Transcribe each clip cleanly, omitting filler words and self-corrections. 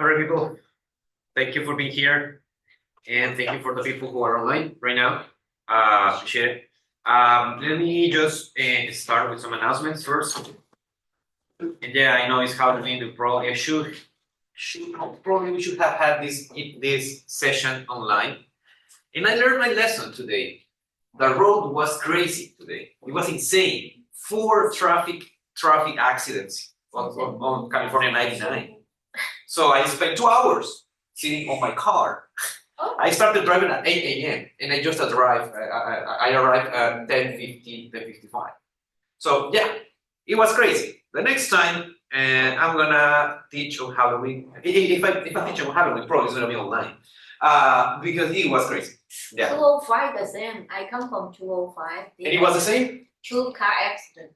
All right, people. Thank you for being here, and thank you for the people who are online right now. Appreciate it. Let me just start with some announcements first. And yeah, I know it's Halloween. Probably we should have had this session online. And I learned my lesson today. The road was crazy today. It was insane. 4 traffic accidents on California 99. So I spent 2 hours sitting on my car. Oh. I started driving at 8 a.m. and I just arrived. I arrived at 10:50, 10:55. So yeah, it was crazy. The next time, I'm gonna teach on Halloween. If I teach on Halloween, probably it's gonna be online because it was crazy. Yeah. 205 the same. I come from 205. And it was the same? 2 car accident.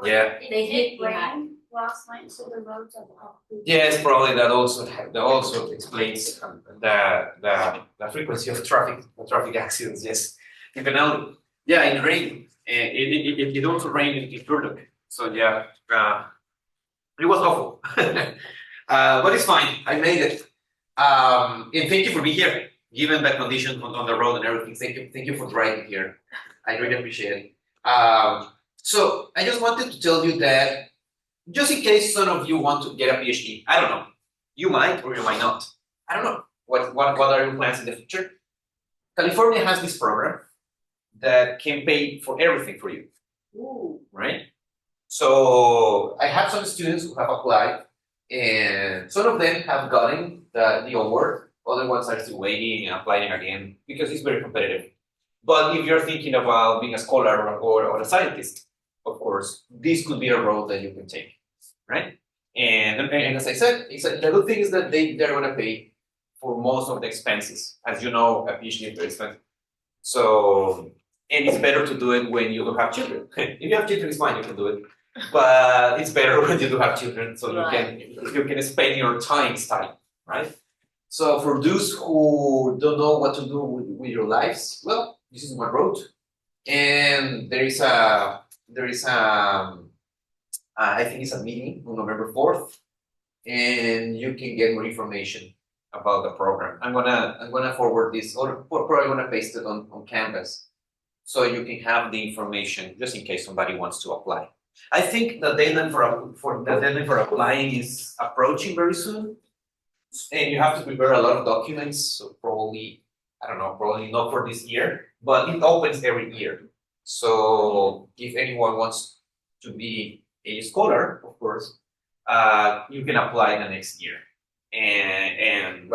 Yeah. They hit behind. Last night, so the roads are off. Yes, probably that also explains the frequency of traffic accidents. Yes, definitely. Yeah, it rained, and it also rained in Turlock. So yeah, it was awful, but it's fine. I made it, and thank you for being here. Given the condition on the road and everything, thank you for driving here. I really appreciate it. So I just wanted to tell you that, just in case some of you want to get a PhD, I don't know. You might or you might not. I don't know. What are your plans in the future? California has this program that can pay for everything for you. Ooh. Right? So I have some students who have applied, and some of them have gotten the award. Other ones are still waiting and applying again because it's very competitive. But if you're thinking about being a scholar or a scientist, of course, this could be a road that you can take, right? And as I said, the good thing is that they're going to pay for most of the expenses. As you know, a PhD is very expensive. So, and it's better to do it when you don't have children. If you have children, it's fine, you can do it. But it's better when you do have children, so you can spend your time, right? So for those who don't know what to do with your lives, well, this is one road. And there is I think it's a meeting on November 4th, and you can get more information about the program. I'm gonna forward this, or probably gonna paste it on Canvas, so you can have the information just in case somebody wants to apply. I think the deadline for applying is approaching very soon, and you have to prepare a lot of documents. So probably, I don't know, probably not for this year, but it opens every year. So if anyone wants to be a scholar, of course, you can apply the next year, and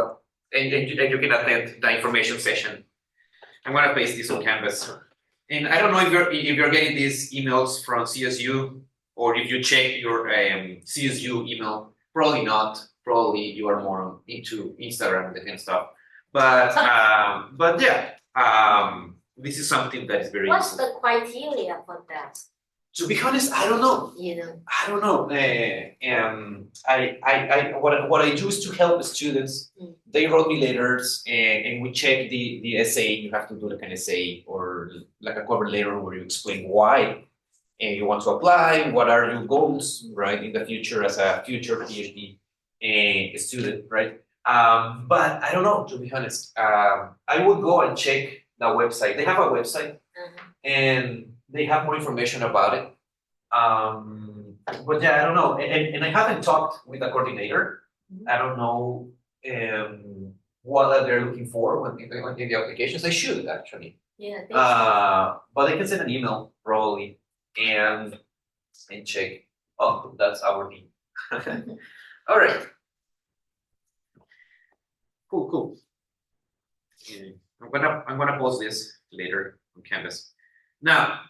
you can attend the information session. I'm gonna paste this on Canvas, and I don't know if you're getting these emails from CSU, or if you check your CSU email. Probably not. Probably you are more into Instagram and that kind of stuff. But yeah. This is something that is very. What's the criteria for that? To be honest, I don't know. I don't know. What I do is to help the students. They wrote me letters, and we check the essay. You have to do like an essay or like a cover letter where you explain why you want to apply. What are your goals, right, in the future as a future PhD student, right? But I don't know, to be honest. I would go and check the website. They have a website, and they have more information about it. But yeah, I don't know. And I haven't talked with the coordinator. I don't know what they're looking for when in the applications. I should actually. Yeah. But I can send an email probably and check. Oh, that's our team. All right. Cool. I'm gonna post this later on Canvas. Now,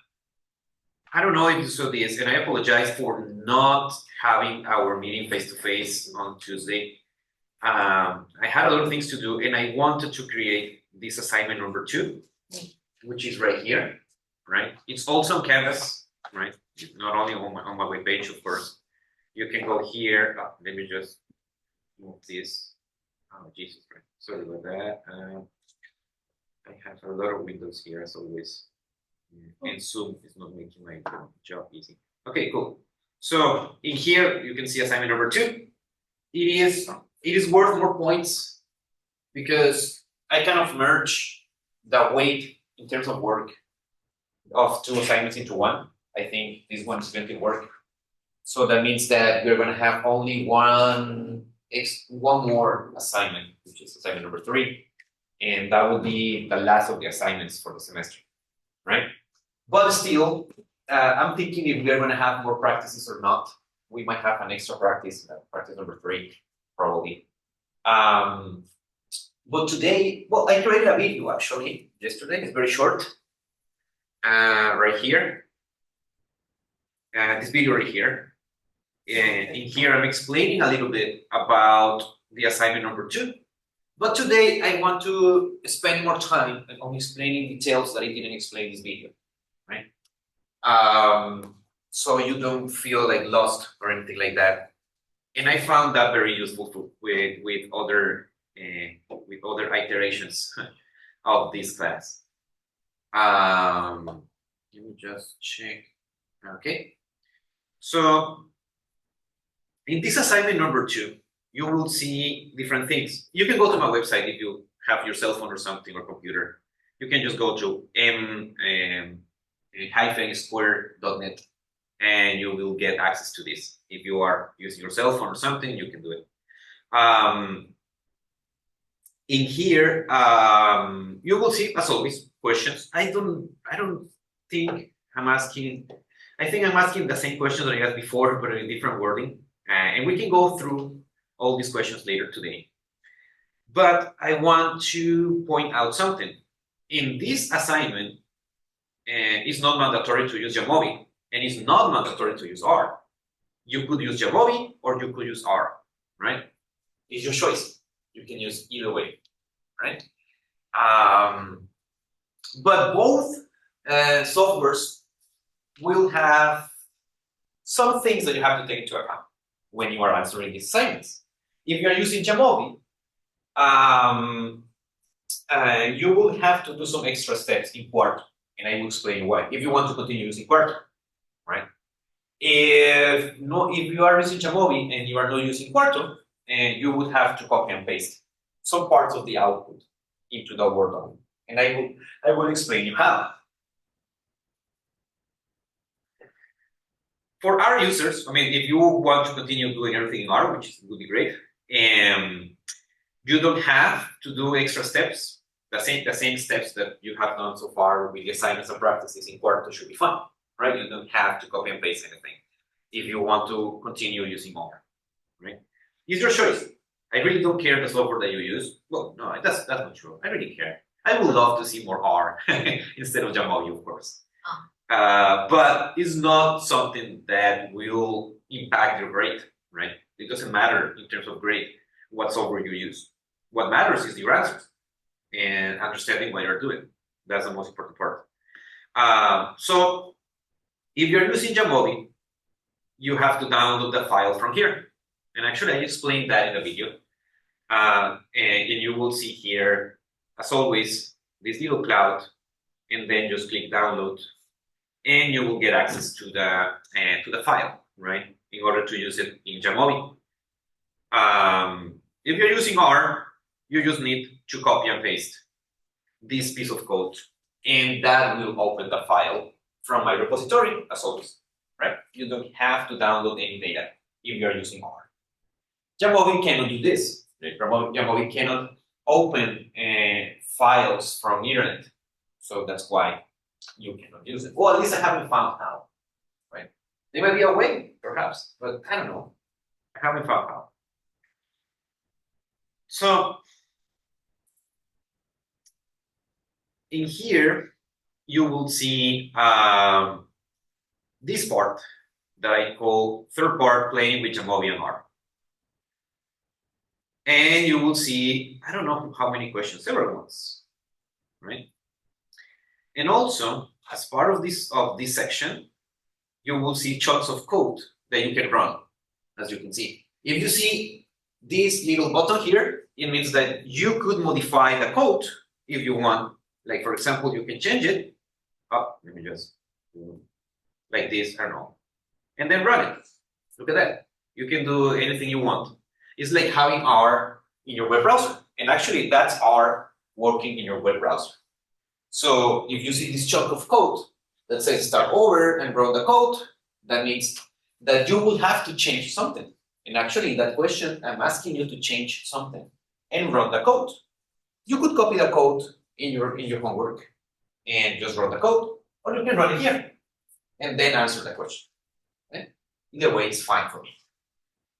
I don't know if you saw this, and I apologize for not having our meeting face to face on Tuesday. I had a lot of things to do, and I wanted to create this assignment number 2, which is right here, right? It's also on Canvas, right? Not only on my webpage, of course. You can go here. Let me just move this. Oh, Jesus Christ. Sorry about that. I have a lot of windows here as always, and Zoom is not making my job easy. Okay, cool. So in here you can see assignment number 2. It it is worth more points because I kind of merge the weight in terms of work of two assignments into one. I think this one is going to work. So that means that we're going to have only one more assignment, which is assignment number 3. And that will be the last of the assignments for the semester, right? But still, I'm thinking if we're going to have more practices or not. We might have an extra practice, practice number 3, probably. But today, well, I created a video actually yesterday. It's very short. Right here. This video right here. And in here, I'm explaining a little bit about the assignment number 2. But today, I want to spend more time on explaining details that I didn't explain in this video, right? So you don't feel like lost or anything like that. And I found that very useful with other iterations of this class. Let me just check. Okay. So in this assignment number 2, you will see different things. You can go to my website if you have your cell phone or something or computer. You can just go to m-square.net and you will get access to this. If you are using your cell phone or something, you can do it. In here, you will see, as always, questions. I don't think I'm asking. I think I'm asking the same questions that I asked before, but in a different wording. And we can go through all these questions later today. But I want to point out something. In this assignment, it's not mandatory to use Jamovi, and it's not mandatory to use R. You could use Jamovi or you could use R, right? It's your choice. You can use either way, right? But both softwares will have some things that you have to take into account when you are answering these assignments. If you are using Jamovi, you will have to do some extra steps in Quarto, and I will explain why. If you want to continue using Quarto, right? If you are using Jamovi and you are not using Quarto, you would have to copy and paste some parts of the output into the Word document, and I will explain you how. For our users, I mean, if you want to continue doing everything in R, which would be great, you don't have to do extra steps. The same steps that you have done so far with the assignments and practices in Quarto should be fun, right? You don't have to copy and paste anything if you want to continue using R, right? It's your choice. I really don't care the software that you use. Well, no, that's not true. I really care. I would love to see more R instead of Jamovi, of course. But it's not something that will impact your grade, right? It doesn't matter in terms of grade what software you use. What matters is your answers and understanding what you're doing. That's the most important part. So if you're using Jamovi, you have to download the file from here. And actually, I explained that in the video. And you will see here, as always, this little cloud, and then just click download, and you will get access to the file, right? In order to use it in Jamovi. If you're using R, you just need to copy and paste this piece of code, and that will open the file from my repository, as always, right? You don't have to download any data if you're using R. Jamovi cannot do this. Right? Jamovi cannot open files from internet, so that's why you cannot use it. Well, at least I haven't found how, right? There might be a way, perhaps, but I don't know. I haven't found how. So in here, you will see this part that I call third part playing with Jamovi and R. And you will see, I don't know how many questions, several ones, right? And also, as part of this section, you will see chunks of code that you can run, as you can see. If you see this little button here, it means that you could modify the code if you want. Like, for example, you can change it. Oh, let me just do like this, I don't know. And then run it. Look at that. You can do anything you want. It's like having R in your web browser. And actually, that's R working in your web browser. So if you see this chunk of code that says start over and run the code, that means that you will have to change something. And actually, in that question, I'm asking you to change something and run the code. You could copy the code in your homework and just run the code, or you can run it here and then answer the question. Okay? Either way, it's fine for me.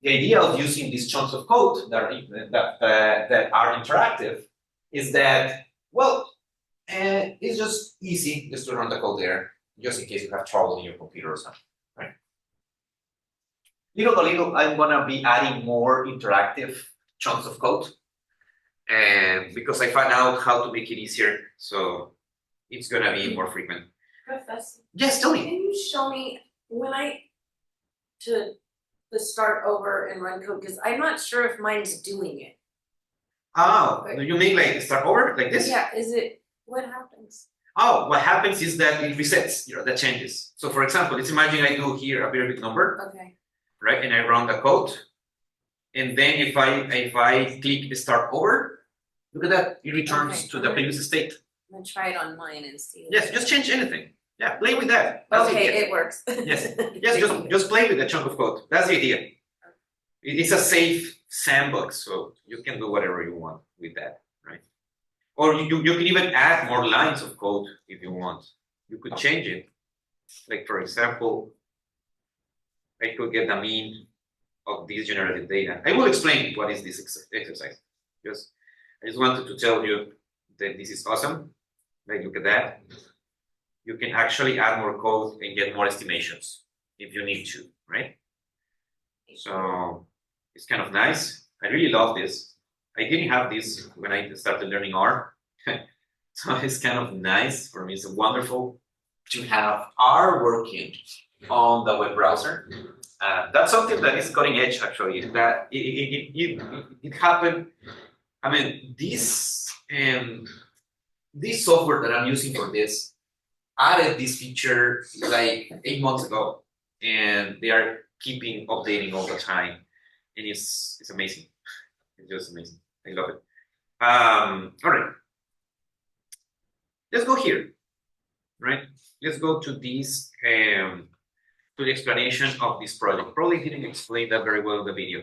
The idea of using these chunks of code that are interactive is that, well, it's just easy just to run the code there, just in case you have trouble in your computer or something, right? Little by little, I'm gonna be adding more interactive chunks of code, and because I found out how to make it easier, so it's gonna be more frequent. Professor, Yes, tell me. can you show me when to start over and run code? Because I'm not sure if mine's doing it. Oh, do you mean like start over like this? Yeah, what happens? Oh, what happens is that it resets, that changes. So for example, let's imagine I do here a very big number, Okay. right? And I run the code. And then if I click start over, look at that, it returns to the previous state. I'm gonna try it on mine and see. Yes, just change anything. Yeah, play with that. That's the Okay, idea. it works. Yes, just play with the chunk of code. That's the idea. It's a safe sandbox, so you can do whatever you want with that, right? Or you can even add more lines of code if you want. You could change it. Like for example, I could get the mean of this generated data. I will explain what is this exercise. I just wanted to tell you that this is awesome. Like look at that. You can actually add more code and get more estimations if you need to, right? So it's kind of nice. I really love this. I didn't have this when I started learning R. So it's kind of nice for me. It's wonderful to have R working on the web browser. That's something that is cutting edge, actually. That it happened. I mean, this software that I'm using for this added this feature like 8 months ago, and they are keeping updating all the time, and it's amazing. It's just amazing. I love it. All right, let's go here. Right, let's go to this to the explanation of this project. Probably didn't explain that very well in the video.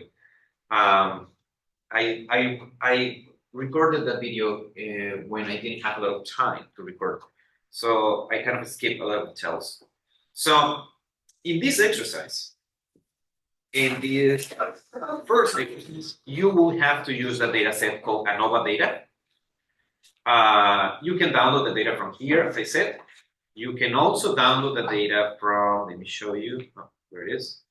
I recorded that video when I didn't have a lot of time to record. So I kind of skipped a lot of details. So in this exercise, in the first exercise, you will have to use a data set called ANOVA data. You can download the data from here, as I said. You can also download the data from, let me show you, where it is,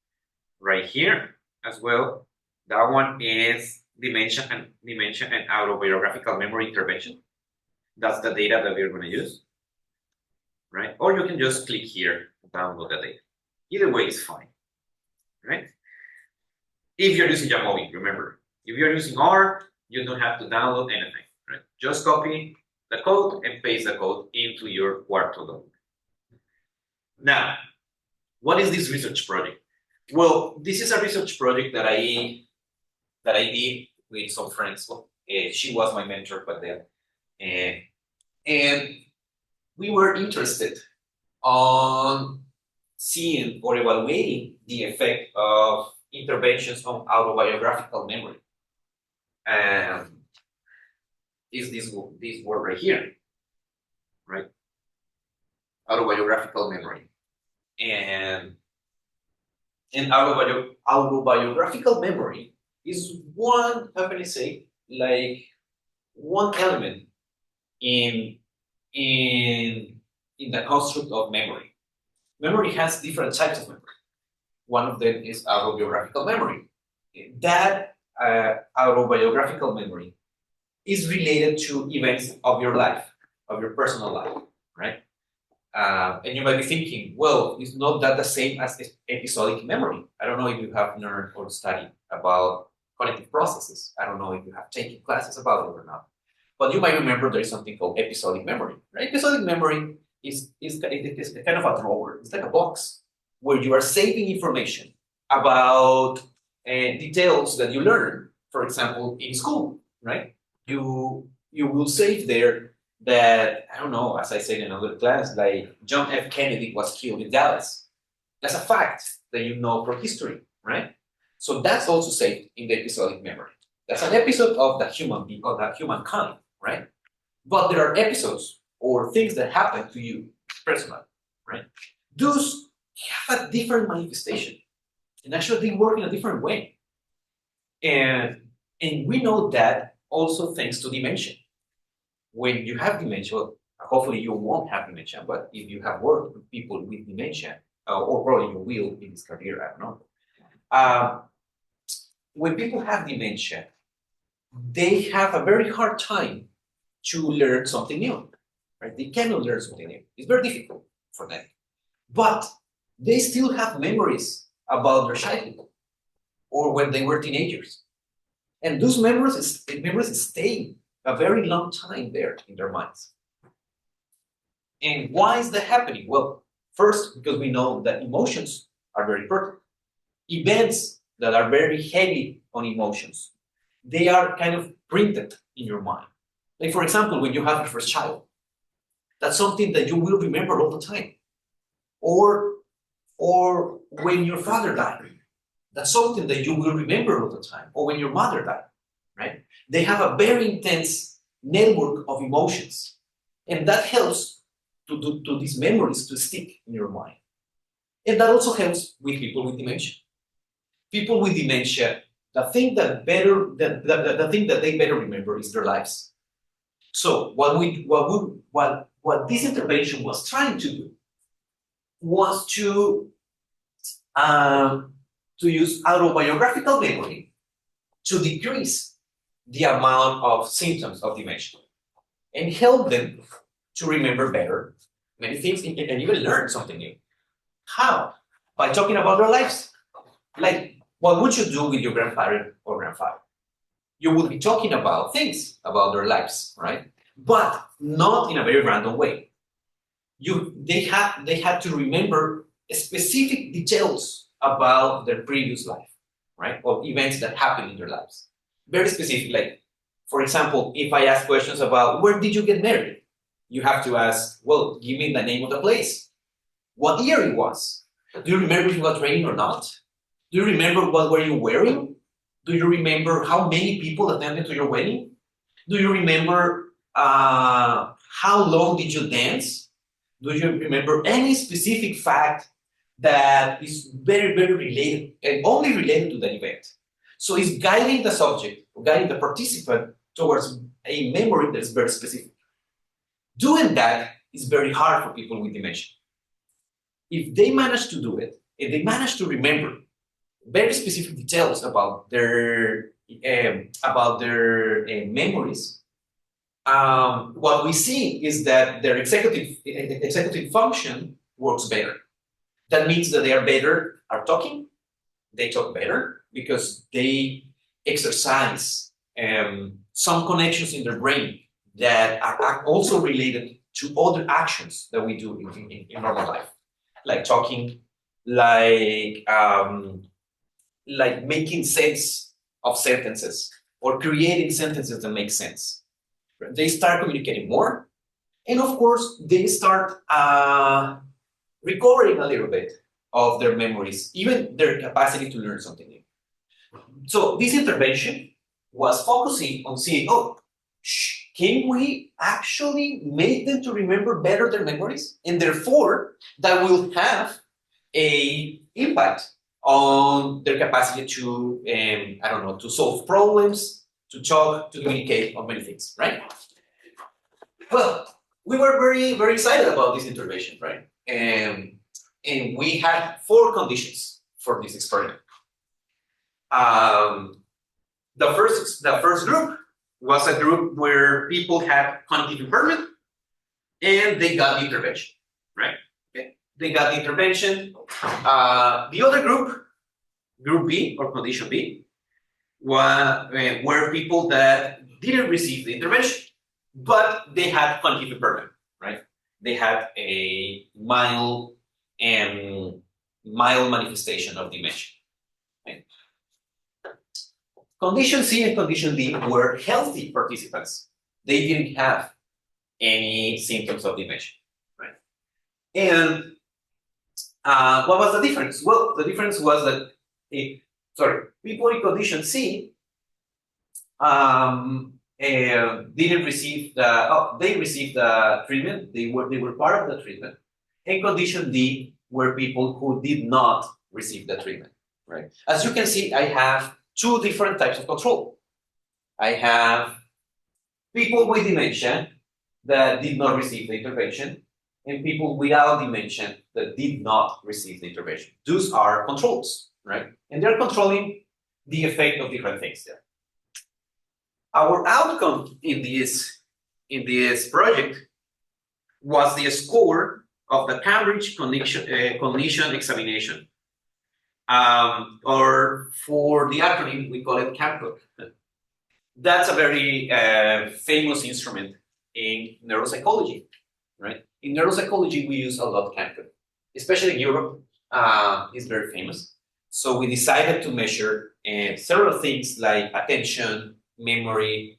right here as well. That one is dimension and autobiographical memory intervention. That's the data that we're going to use. Right? Or you can just click here and download the data. Either way is fine, right? If you're using Jamovi, remember, if you're using R, you don't have to download anything, right? Just copy the code and paste the code into your Quarto document. Now, what is this research project? Well, this is a research project that I did with some friends. Well, she was my mentor back then, and we were interested on seeing or evaluating the effect of interventions on autobiographical memory. Is this word right here, right? Autobiographical memory. And autobiographical memory is one, how can I say, like one element in the construct of memory. Memory has different types of memory. One of them is autobiographical memory. That autobiographical memory is related to events of your life, of your personal life, right? And you might be thinking, well, it's not that the same as episodic memory. I don't know if you have learned or studied about cognitive processes. I don't know if you have taken classes about it or not. But you might remember there is something called episodic memory, right? Episodic memory is kind of a drawer. It's like a box where you are saving information about details that you learn for example, in school, right? You will say there that, I don't know, as I said in another class, like John F. Kennedy was killed in Dallas. That's a fact that you know from history, right? So that's also saved in the episodic memory. That's an episode of the humankind, right? But there are episodes or things that happen to you personally, right? Those have a different manifestation. And actually they work in a different way. And we know that also thanks to dementia. When you have dementia, well, hopefully you won't have dementia, but if you have worked with people with dementia, or probably you will in this career, I don't know. When people have dementia, they have a very hard time to learn something new, right? They cannot learn something new. It's very difficult for them. But they still have memories about their childhood or when they were teenagers. And those memories stay a very long time there in their minds. And why is that happening? Well, first, because we know that emotions are very important. Events that are very heavy on emotions, they are kind of printed in your mind. Like, for example, when you have your first child, that's something that you will remember all the time. Or when your father died, that's something that you will remember all the time. Or when your mother died, right? They have a very intense network of emotions. And that helps to these memories to stick in your mind. And that also helps with people with dementia. People with dementia, the thing that they better remember is their lives. So what this intervention was trying to do was to use autobiographical memory to decrease the amount of symptoms of dementia and help them to remember better many things and even learn something new. How? By talking about their lives. Like, what would you do with your grandparent or grandfather? You would be talking about things about their lives, right? But not in a very random way. They had to remember specific details about their previous life, right? Or events that happened in their lives. Very specific, like, for example, if I ask questions about where did you get married? You have to ask, well, give me the name of the place. What year it was? Do you remember if it was raining or not? Do you remember what were you wearing? Do you remember how many people attended to your wedding? Do you remember how long did you dance? Do you remember any specific fact that is very, very related and only related to the event? So it's guiding the subject, guiding the participant towards a memory that is very specific. Doing that is very hard for people with dementia. If they manage to do it, if they manage to remember very specific details about their memories, what we see is that their executive function works better. That means that they are better at talking. They talk better because they exercise some connections in their brain that are also related to other actions that we do in normal life, like talking, like making sense of sentences or creating sentences that make sense. They start communicating more, and of course, they start recovering a little bit of their memories, even their capacity to learn something new. So this intervention was focusing on seeing, can we actually make them to remember better their memories? And therefore, that will have an impact on their capacity to, to solve problems, to talk, to communicate on many things, right? Well, we were very, very excited about this intervention, right? And we had 4 conditions for this experiment. The first group was a group where people had cognitive impairment and they got the intervention, right? Okay. They got the intervention. The other group, group B or condition B, were people that didn't receive the intervention, but they had cognitive impairment, right? They had a mild manifestation of dementia. Right? Condition C and condition D were healthy participants. They didn't have any symptoms of dementia, right? And what was the difference? Well, the difference was that, people in condition C didn't receive they received the treatment. They were part of the treatment. And condition D were people who did not receive the treatment, right? As you can see, I have two different types of control. I have people with dementia that did not receive the intervention, and people without dementia that did not receive the intervention. Those are controls, right? And they're controlling the effect of different things there. Our outcome in this project was the score of the Cambridge Cognition Examination, or for the acronym we call it CAMCOG. That's a very famous instrument in neuropsychology, right? In neuropsychology, we use a lot CAMCOG, especially in Europe. It's very famous. So we decided to measure several things like attention, memory,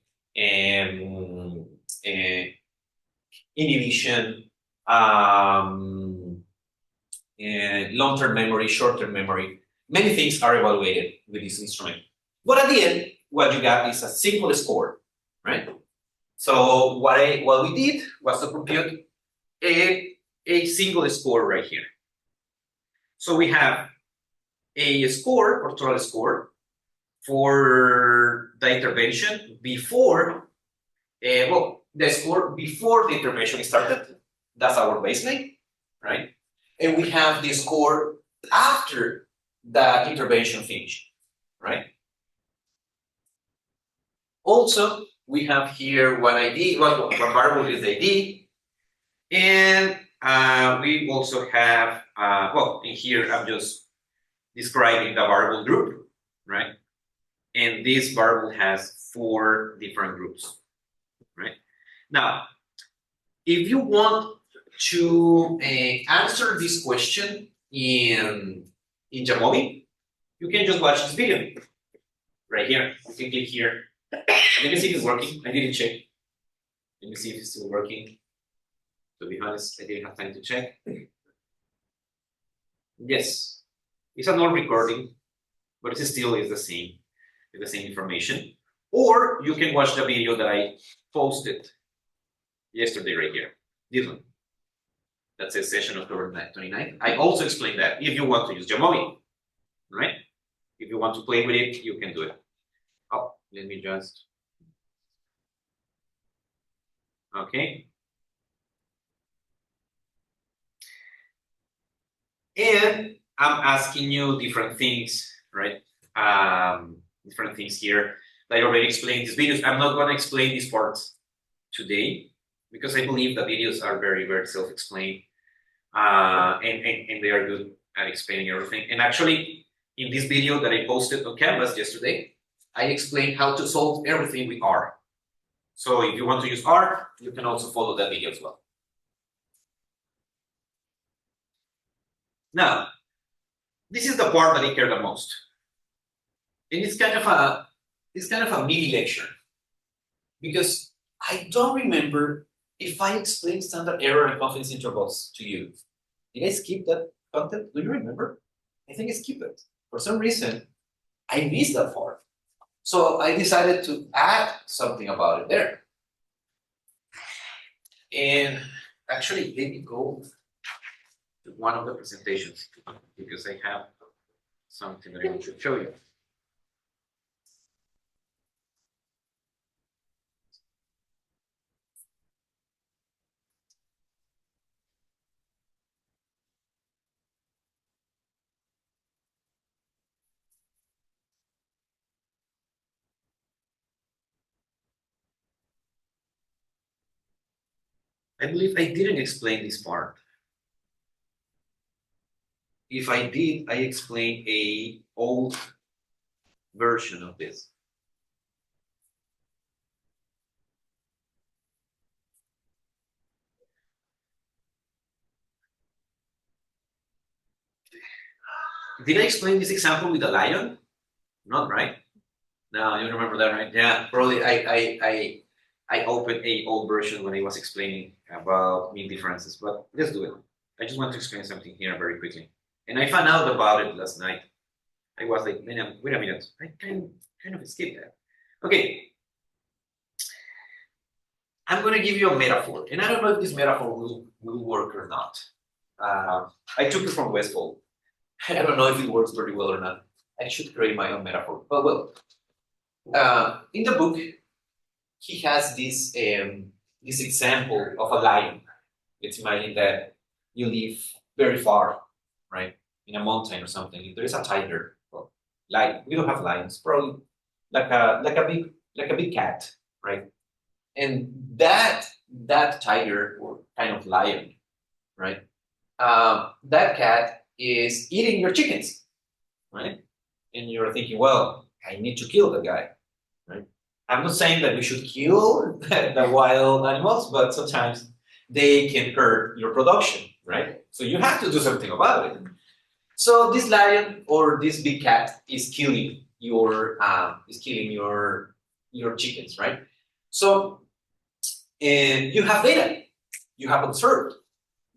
inhibition, long-term memory, short-term memory. Many things are evaluated with this instrument. But at the end, what you got is a simple score, right? So what we did was to compute a single score right here. So we have a score, or total score, for the intervention before, the score before the intervention started. That's our baseline, right? And we have the score after the intervention finished, right? Also, we have here one ID, one variable is the ID, and we also have, in here I'm just describing the variable group, right? And this variable has 4 different groups, right? Now, if you want to answer this question in Jamovi, you can just watch this video right here. You can click here. Let me see if it's working. I didn't check. Let me see if it's still working. To be honest, I didn't have time to check. Yes, it's a non-recording, but it still is the same information. Or you can watch the video that I posted yesterday right here. This one. That says session October 29th. I also explained that if you want to use Jamovi, right? If you want to play with it, you can do it. Oh, let me just. Okay. And I'm asking you different things, right? Different things here. I already explained these videos. I'm not going to explain these parts today because I believe the videos are very, very self-explained, and they are good at explaining everything. And actually, in this video that I posted on Canvas yesterday, I explained how to solve everything with R. So if you want to use R, you can also follow that video as well. Now, this is the part that I care the most. And it's kind of a mini lecture because I don't remember if I explained standard error and confidence intervals to you. Did I skip that content? Do you remember? I think I skipped it. For some reason, I missed that part. So I decided to add something about it there. And actually, let me go to one of the presentations because I have something that I want to show you. I believe I didn't explain this part. If I did, I explained a old version of this. Did I explain this example with a lion? Not right. No, you remember that, right? Yeah, probably I opened a old version when I was explaining about mean differences, but let's do it. I just want to explain something here very quickly. And I found out about it last night. I was like, man, wait a minute, I kind of skipped that. Okay, I'm going to give you a metaphor, and I don't know if this metaphor will work or not. I took it from Westfall. I don't know if it works very well or not. I should create my own metaphor. But well, in the book, he has this this example of a lion. Let's imagine that you live very far, right, in a mountain or something. If there is a tiger, well, like we don't have lions, probably like a big cat, right? And that tiger or kind of lion, right? That cat is eating your chickens, right? And you're thinking, well, I need to kill the guy, right? I'm not saying that we should kill the wild animals, but sometimes they can hurt your production, right? So you have to do something about it. So this lion or this big cat is killing your chickens, right? So and you have data, you have observed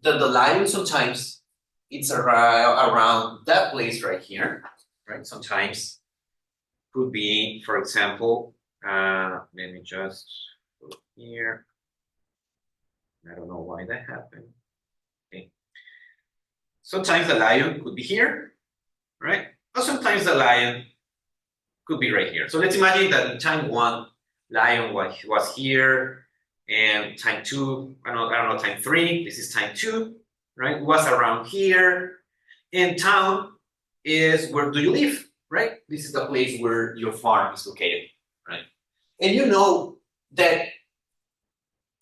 that the lion sometimes it's around that place right here, right? Sometimes could be, for example, let me just go here. I don't know why that happened. Okay. Sometimes the lion could be here, right? Or sometimes the lion could be right here. So let's imagine that in time one, lion was here, and time two, I don't know, time three, this is time two, right? Was around here, and town is where do you live, right? This is the place where your farm is located, right? And you know that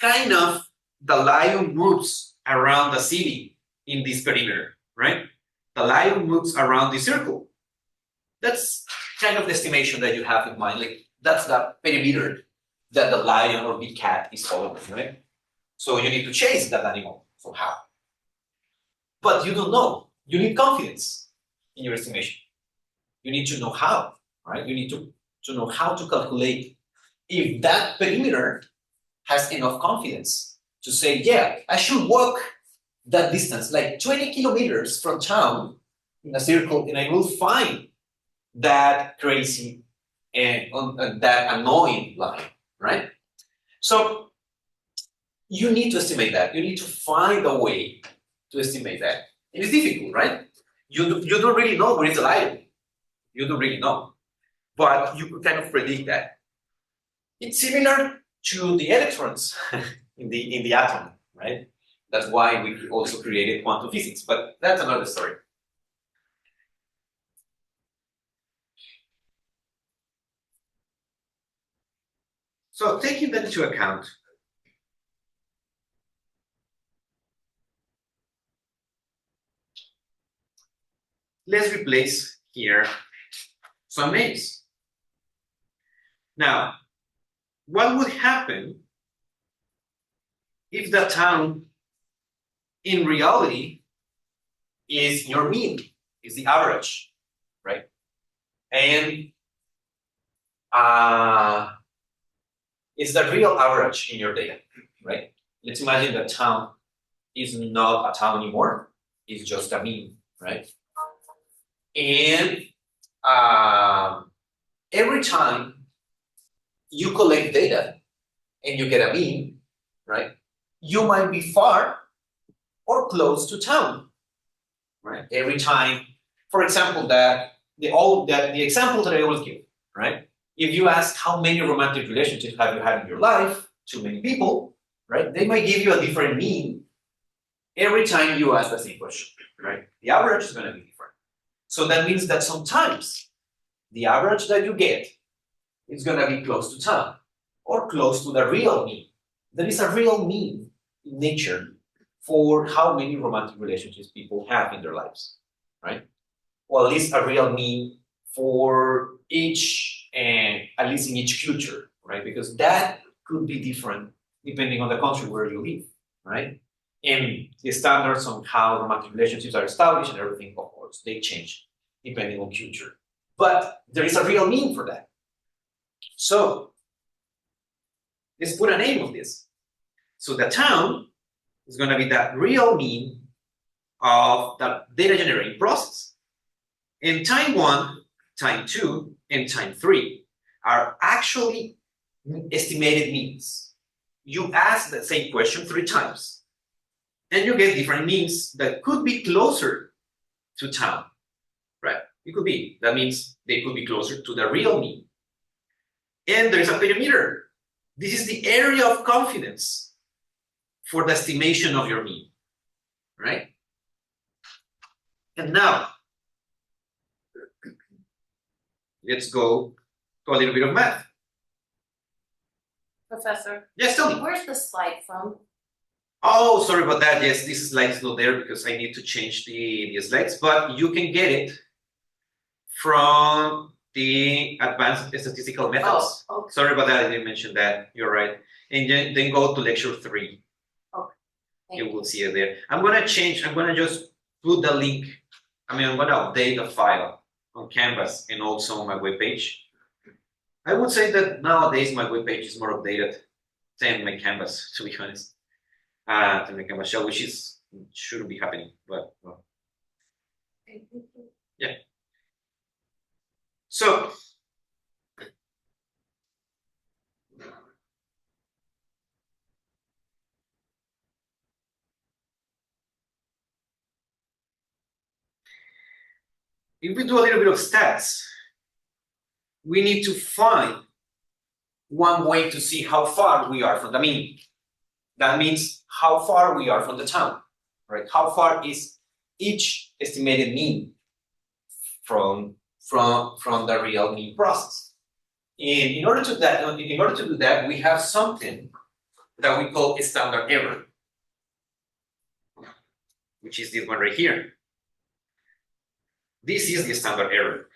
kind of the lion moves around the city in this perimeter, right? The lion moves around the circle. That's kind of the estimation that you have in mind. Like that's the perimeter that the lion or big cat is following, right? So you need to chase that animal somehow. But you don't know. You need confidence in your estimation. You need to know how, right? You need to know how to calculate if that perimeter has enough confidence to say, yeah, I should walk that distance, like 20 kilometers from town in a circle, and I will find that crazy and that annoying line, right? So you need to estimate that. You need to find a way to estimate that. And it's difficult, right? You don't really know where is the lion. You don't really know. But you can kind of predict that. It's similar to the electrons in the atom, right? That's why we also created quantum physics, but that's another story. So taking that into account, let's replace here some names. Now, what would happen if the town in reality is your mean, is the average, right? And it's the real average in your data, right? Let's imagine that town is not a town anymore, it's just a mean, right? And every time you collect data and you get a mean, right? You might be far or close to town, right? Every time, for example, the example that I always give, right? If you ask how many romantic relationships have you had in your life to many people, right? They might give you a different mean every time you ask the same question, right? The average is going to be different. So that means that sometimes the average that you get is going to be close to town or close to the real mean. There is a real mean in nature for how many romantic relationships people have in their lives, right? Or at least a real mean for each, and at least in each culture, right? Because that could be different depending on the country where you live, right? And the standards on how romantic relationships are established and everything, of course, they change depending on culture. But there is a real mean for that. So let's put a name of this. So the town is going to be the real mean of the data generating process. And time 1, time 2, and time 3 are actually estimated means. You ask the same question 3 times, and you get different means that could be closer to town, right? It could be. That means they could be closer to the real mean. And there is a perimeter. This is the area of confidence for the estimation of your mean, right? And now, let's go to a little bit of math. Professor, Yes, tell me. where's the slide from? Oh, sorry about that. Yes, this slide is not there because I need to change the slides, but you can get it from the advanced statistical methods. Oh, okay. Sorry about that, I didn't mention that. You're right. And then go to lecture 3. Okay. You will see it there. I'm gonna just put the link. I'm gonna update the file on Canvas and also on my webpage. I would say that nowadays my webpage is more updated than my Canvas, to be honest. Than my Canvas shell, which shouldn't be happening, but well. Yeah. So if we do a little bit of stats, we need to find one way to see how far we are from the mean. That means how far we are from the town, right? How far is each estimated mean from the real mean process? And in order to do that, we have something that we call a standard error, which is this one right here. This is the standard error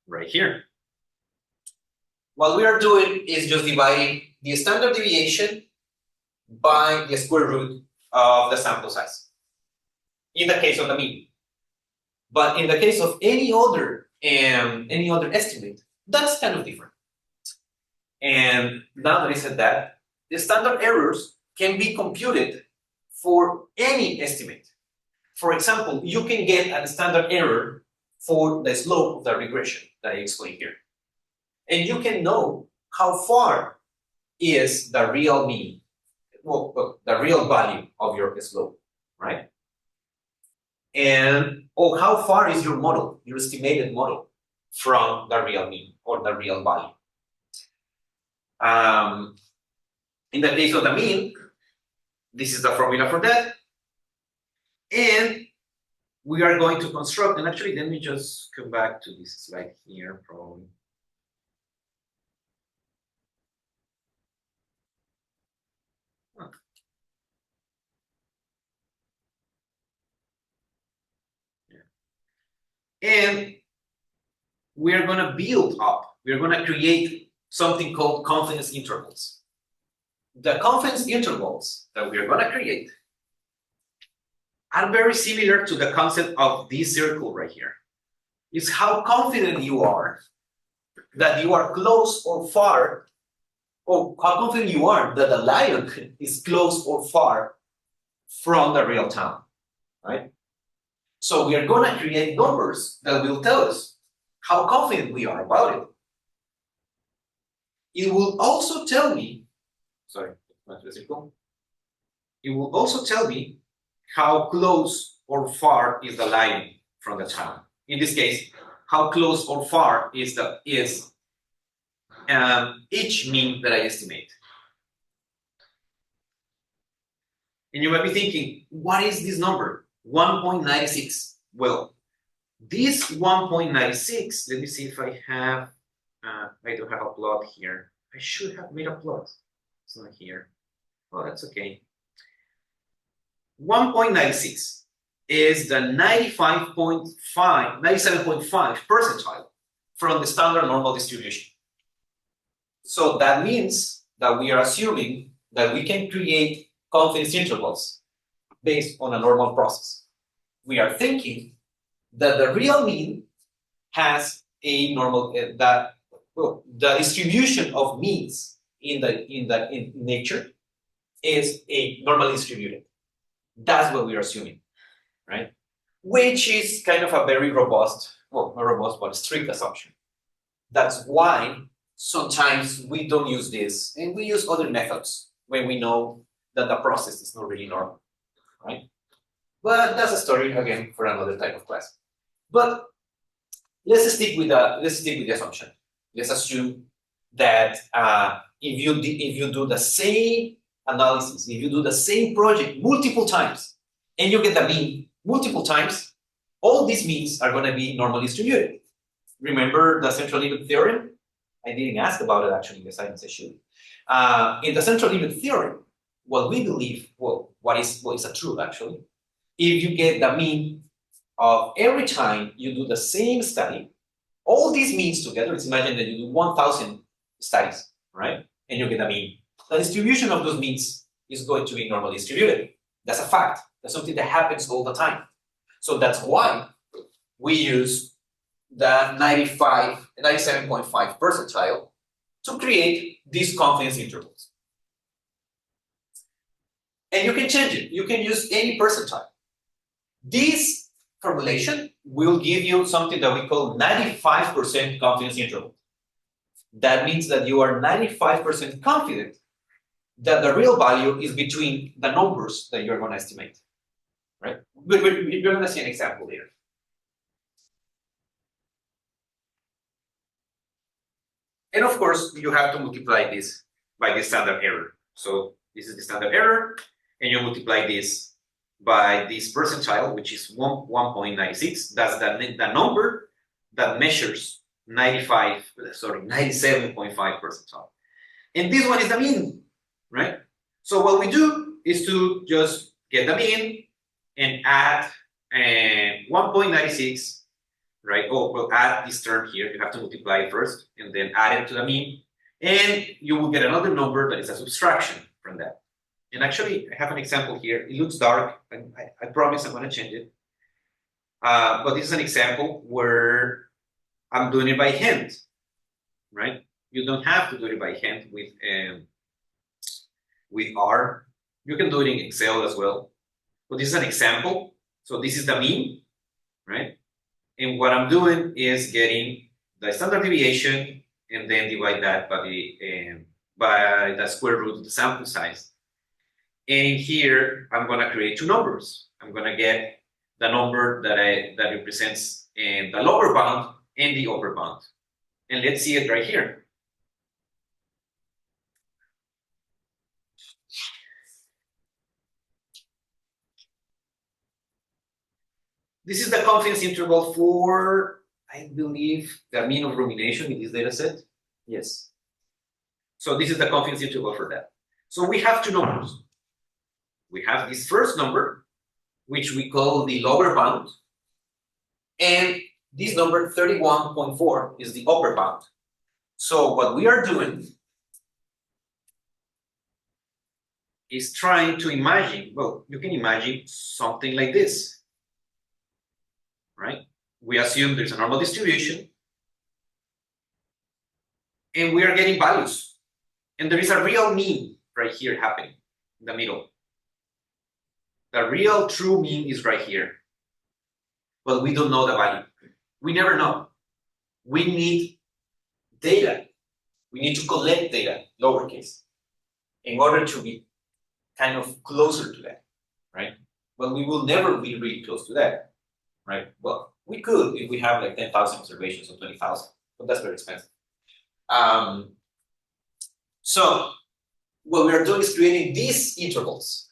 right here. What we are doing is just dividing the standard deviation by the square root of the sample size, in the case of the mean. But in the case of any other estimate, that's kind of different. And now that I said that, the standard errors can be computed for any estimate. For example, you can get a standard error for the slope of the regression that I explained here. And you can know how far is the real mean, well, the real value of your slope, right? And how far is your model, your estimated model, from the real mean or the real value. In the case of the mean, this is the formula for that. And we are going to construct, and actually, let me just come back to this slide here, probably. And we are going to build up, we're going to create something called confidence intervals. The confidence intervals that we are going to create are very similar to the concept of this circle right here. It's how confident you are that you are close or far, or how confident you are that the lion is close or far from the real town, right? So we are going to create numbers that will tell us how confident we are about it. It will also tell me, it will also tell me how close or far is the lion from the town. In this case, how close or far is each mean that I estimate. And you might be thinking, what is this number? 1.96. Well, this 1.96, let me see if I have, I don't have a plot here. I should have made a plot. It's not here. Oh, that's okay. 1.96 is the 97.5 percentile from the standard normal distribution. So that means that we are assuming that we can create confidence intervals based on a normal process. We are thinking that the real mean has a normal, that well, the distribution of means in nature is a normally distributed. That's what we are assuming, right? Which is kind of a very robust, well, not robust, but strict assumption. That's why sometimes we don't use this and we use other methods when we know that the process is not really normal, right? But that's a story again for another type of class. But let's stick with the assumption. Let's assume that if you do the same analysis, if you do the same project multiple times, and you get the mean multiple times, all these means are going to be normally distributed. Remember the central limit theorem? I didn't ask about it actually in the science I should. In the central limit theorem, what we believe, well, what is a truth actually, if you get the mean of every time you do the same study, all these means together, let's imagine that you do 1,000 studies, right? And you get a mean. The distribution of those means is going to be normally distributed. That's a fact. That's something that happens all the time. So that's why we use the 97.5 percentile to create these confidence intervals. And you can change it. You can use any percentile. This formulation will give you something that we call 95% confidence interval. That means that you are 95% confident that the real value is between the numbers that you're going to estimate, right? You're going to see an example later. And of course, you have to multiply this by the standard error. So this is the standard error, and you multiply this by this percentile, which is 1.96. That's the number that measures 97.5 percentile. And this one is the mean, right? So what we do is to just get the mean and add 1.96, right? Oh, we'll add this term here. You have to multiply it first and then add it to the mean. And you will get another number that is a subtraction from that. And actually, I have an example here. It looks dark, and I promise I'm going to change it. But this is an example where I'm doing it by hand, right? You don't have to do it by hand with R. You can do it in Excel as well. But this is an example. So this is the mean, right? And what I'm doing is getting the standard deviation and then divide that by the square root of the sample size. And here, I'm going to create two numbers. I'm going to get the number that represents the lower bound and the upper bound. And let's see it right here. This is the confidence interval for, I believe, the mean of rumination in this data set. Yes. So this is the confidence interval for that. So we have two numbers. We have this first number, which we call the lower bound, and this number 31.4 is the upper bound. So what we are doing is trying to imagine, well, you can imagine something like this, right? We assume there's a normal distribution, and we are getting values, and there is a real mean right here happening in the middle. The real true mean is right here. But we don't know the value. We never know. We need data. We need to collect data, lowercase, in order to be kind of closer to that, right? But we will never be really close to that, right? Well, we could if we have like 10,000 observations or 20,000, but that's very expensive. So what we are doing is creating these intervals.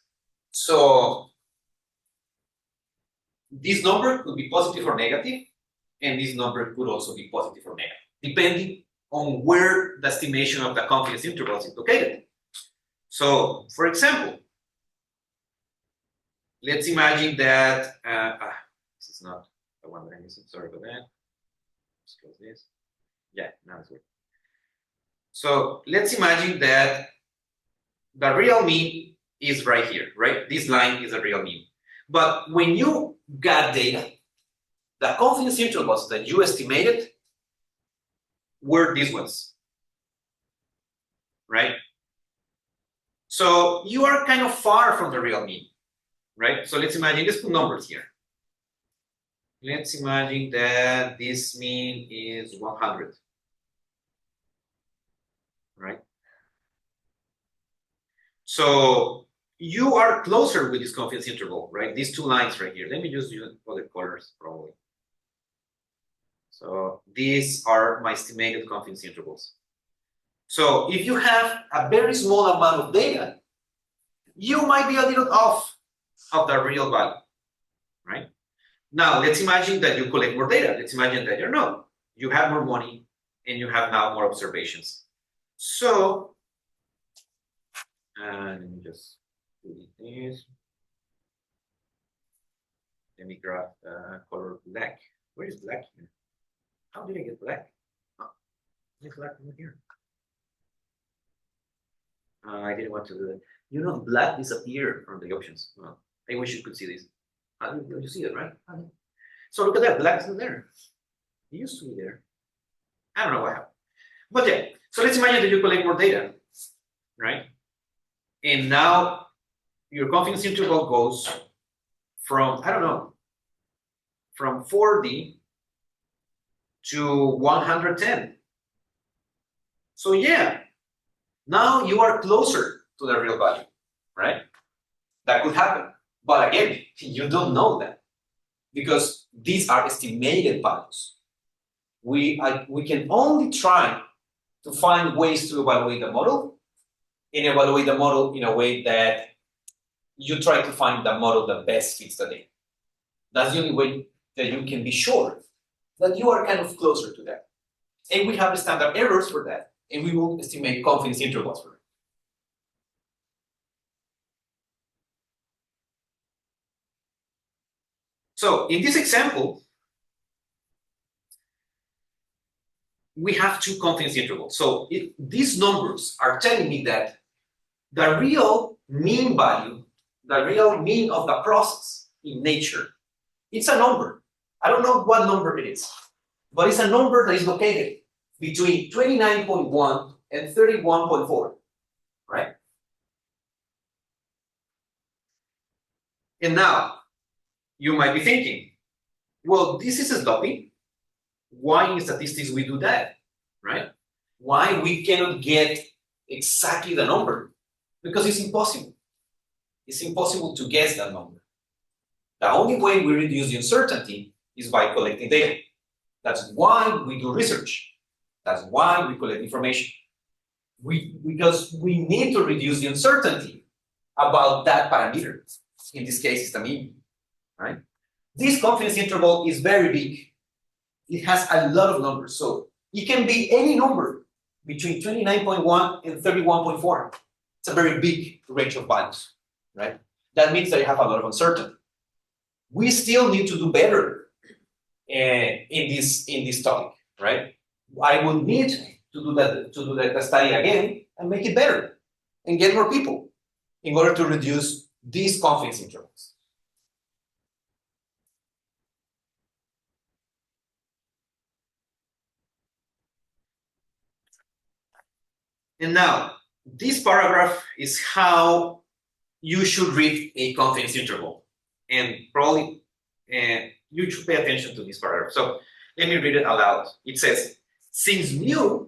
So this number could be positive or negative, and this number could also be positive or negative, depending on where the estimation of the confidence intervals is located. So, for example, let's imagine that, this is not the one that I'm using, sorry about that. Let's close this. Yeah, now it's working. So, let's imagine that the real mean is right here, right? This line is a real mean. But when you got data, the confidence intervals that you estimated were these ones, right? So you are kind of far from the real mean, right? So let's imagine, let's put numbers here. Let's imagine that this mean is 100, right? So you are closer with this confidence interval, right? These two lines right here. Let me just use other colors probably. So these are my estimated confidence intervals. So if you have a very small amount of data, you might be a little off of the real value, right? Now let's imagine that you collect more data. Let's imagine that you have more money and you have now more observations. So let me just do this. Let me grab color black. Where is black here? How did I get black? Oh, it's black over here. I didn't want to do that. Black disappeared from the options. Well, I wish you could see this. You see it, right? So look at that, black isn't there. It used to be there. I don't know what happened. But yeah, so let's imagine that you collect more data, right? And now your confidence interval goes from, I don't know, from 40 to 110. So yeah, now you are closer to the real value, right? That could happen. But again, you don't know that because these are estimated values. We can only try to find ways to evaluate the model and evaluate the model in a way that you try to find the model that best fits the data. That's the only way that you can be sure that you are kind of closer to that. And we have standard errors for that, and we will estimate confidence intervals for it. So in this example, we have two confidence intervals. So these numbers are telling me that the real mean value, the real mean of the process in nature, it's a number. I don't know what number it is, but it's a number that is located between 29.1 and 31.4, right? And now you might be thinking, well, this is sloppy. Why in statistics we do that, right? Why we cannot get exactly the number? Because it's impossible. It's impossible to guess that number. The only way we reduce the uncertainty is by collecting data. That's why we do research. That's why we collect information. Because we need to reduce the uncertainty about that parameter. In this case, it's the mean, right? This confidence interval is very big. It has a lot of numbers. So it can be any number between 29.1 and 31.4. It's a very big range of values, right? That means that you have a lot of uncertainty. We still need to do better in this topic, right? I will need to do that study again and make it better and get more people in order to reduce these confidence intervals. And now, this paragraph is how you should read a confidence interval. And probably you should pay attention to this paragraph. So let me read it aloud. It says, since mu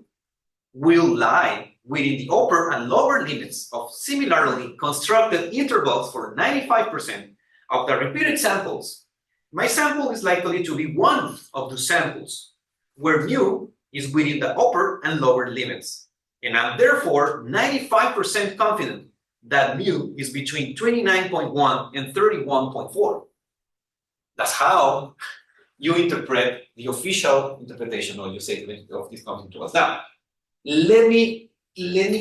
will lie within the upper and lower limits of similarly constructed intervals for 95% of the repeated samples, my sample is likely to be one of the samples where mu is within the upper and lower limits. And I'm therefore 95% confident that mu is between 29.1 and 31.4. That's how you interpret the official interpretation, or you say, of this confidence intervals. Now, let me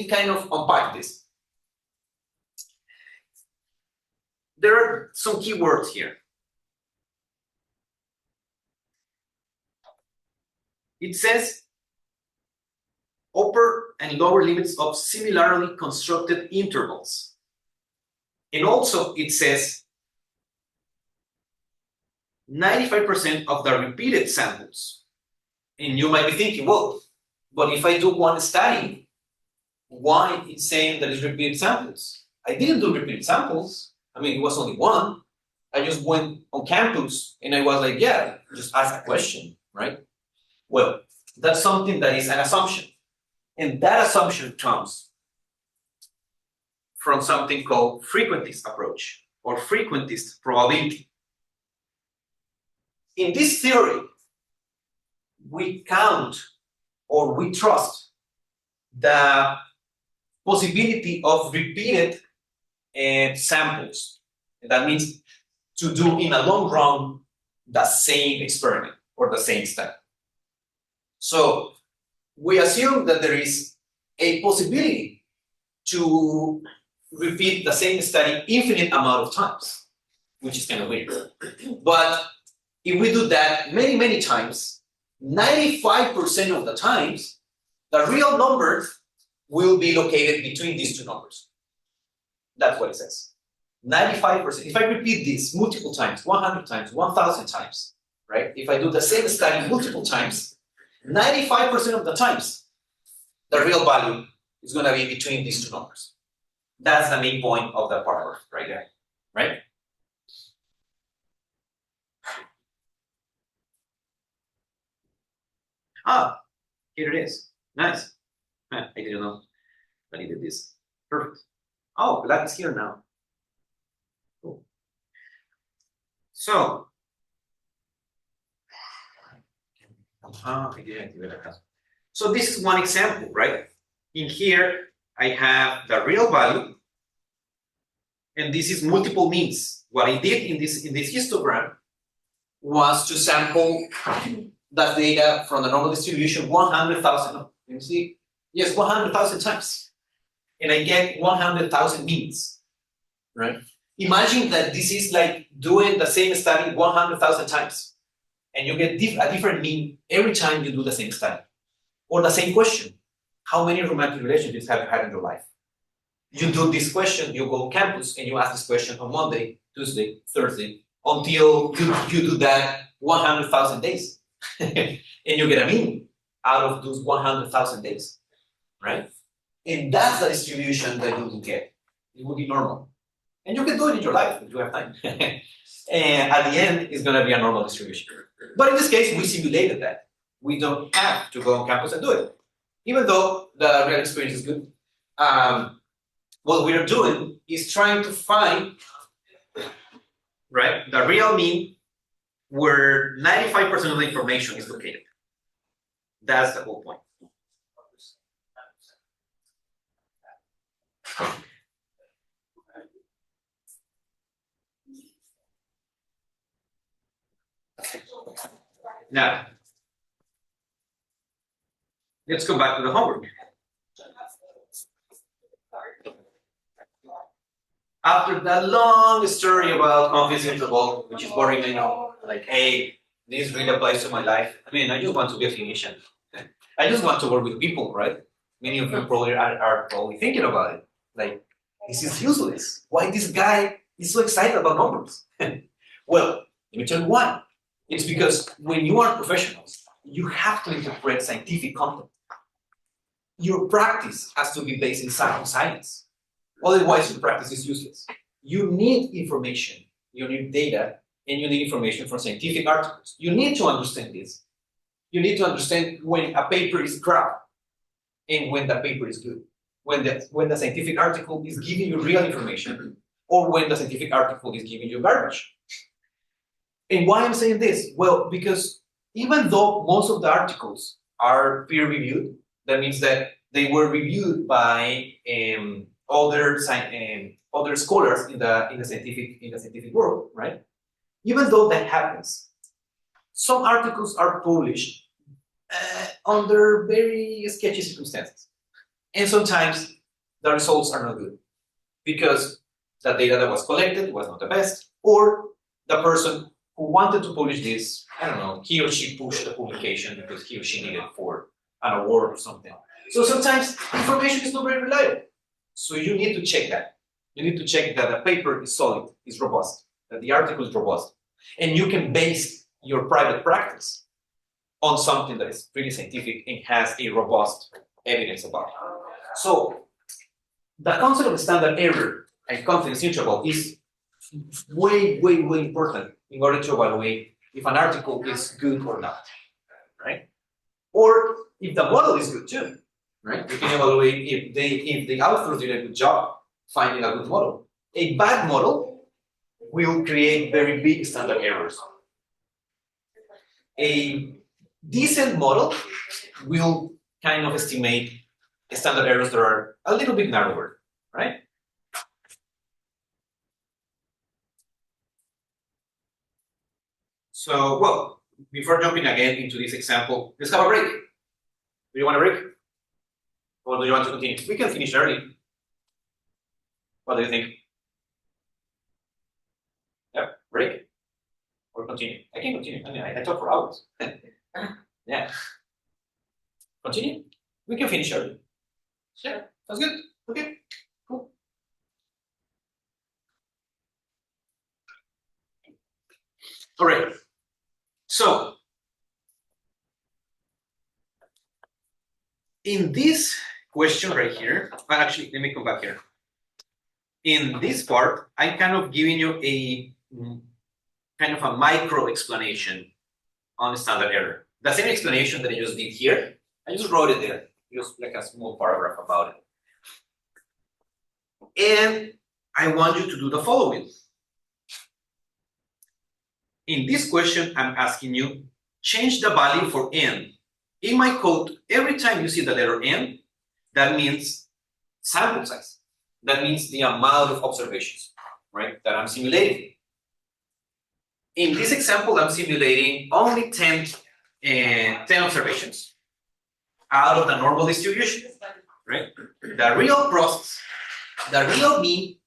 kind of unpack this. There are some key words here. It says upper and lower limits of similarly constructed intervals. And also it says 95% of the repeated samples. And you might be thinking, well, But if I do one study, why it's saying that it's repeated samples? I didn't do repeated samples. I mean, it was only one. I just went on campus and I was like, yeah, just ask a question, right? Well, that's something that is an assumption. And that assumption comes from something called frequentist approach or frequentist probability. In this theory, we count or we trust the possibility of repeated samples. That means to do in a long run the same experiment or the same study. So we assume that there is a possibility to repeat the same study infinite amount of times, which is kind of weird. But if we do that many, many times, 95% of the times, the real number will be located between these two numbers. That's what it says. 95%. If I repeat this multiple times, 100 times, 1,000 times, right? If I do the same study multiple times, 95% of the times, the real value is going to be between these two numbers. That's the main point of the paragraph right there, right? Ah, here it is. Nice. I didn't know I needed this. Perfect. Oh, black is here now. Cool. So, so this is one example, right? In here, I have the real value, and this is multiple means. What I did in this histogram was to sample that data from the normal distribution 100,000. You see, yes, 100,000 times, and I get 100,000 means, right? Imagine that this is like doing the same study 100,000 times, and you get a different mean every time you do the same study, or the same question. How many romantic relationships have you had in your life? You do this question, you go on campus, and you ask this question on Monday, Tuesday, Thursday, until you do that 100,000 days. And you get a mean out of those 100,000 days, right? And that's the distribution that you will get. It will be normal. And you can do it in your life if you have time. And at the end, it's going to be a normal distribution. But in this case, we simulated that. We don't have to go on campus and do it. Even though the real experience is good. What we are doing is trying to find, right, the real mean where 95% of the information is located. That's the whole point. Now, let's go back to the homework. After that long story about confidence interval, which is boring, I know, like, hey, this really applies to my life. I mean, I just want to be a clinician. I just want to work with people, right? Many of you probably are probably thinking about it. Like, this is useless. Why this guy is so excited about numbers? Well, let me tell you why. It's because when you are professionals, you have to interpret scientific content. Your practice has to be based in science. Otherwise, your practice is useless. You need information, you need data, and you need information from scientific articles. You need to understand this. You need to understand when a paper is crap and when the paper is good. When the scientific article is giving you real information or when the scientific article is giving you garbage. And why I'm saying this? Well, because even though most of the articles are peer-reviewed, that means that they were reviewed by other scholars in the scientific world, right? Even though that happens, some articles are published under very sketchy circumstances, and sometimes the results are not good because the data that was collected was not the best, or the person who wanted to publish this, I don't know, he or she pushed the publication because he or she needed for an award or something. So sometimes information is not very reliable. So you need to check that. You need to check that the paper is solid, is robust, that the article is robust. And you can base your private practice on something that is pretty scientific and has a robust evidence about it. So the concept of standard error and confidence interval is way important in order to evaluate if an article is good or not, right? Or if the model is good too, right? You can evaluate if the authors did a good job finding a good model. A bad model will create very big standard errors. A decent model will kind of estimate standard errors that are a little bit narrower, right? So, well, before jumping again into this example, let's have a break. Do you want a break? Or do you want to continue? We can finish early. What do you think? Yeah, break? Or continue? I can continue. I mean, I talk for hours. Yeah. Continue? We can finish early. Sure. Sounds good. Okay. Cool. All right. So, in this question right here, actually, let me come back here. In this part, I'm kind of giving you a kind of a micro explanation on standard error. The same explanation that I just did here, I just wrote it there, just like a small paragraph about it. And I want you to do the following. In this question, I'm asking you, change the value for n. In my code, every time you see the letter n, that means sample size. That means the amount of observations, right, that I'm simulating. In this example, I'm simulating only 10 observations out of the normal distribution, right? The real process, the real mean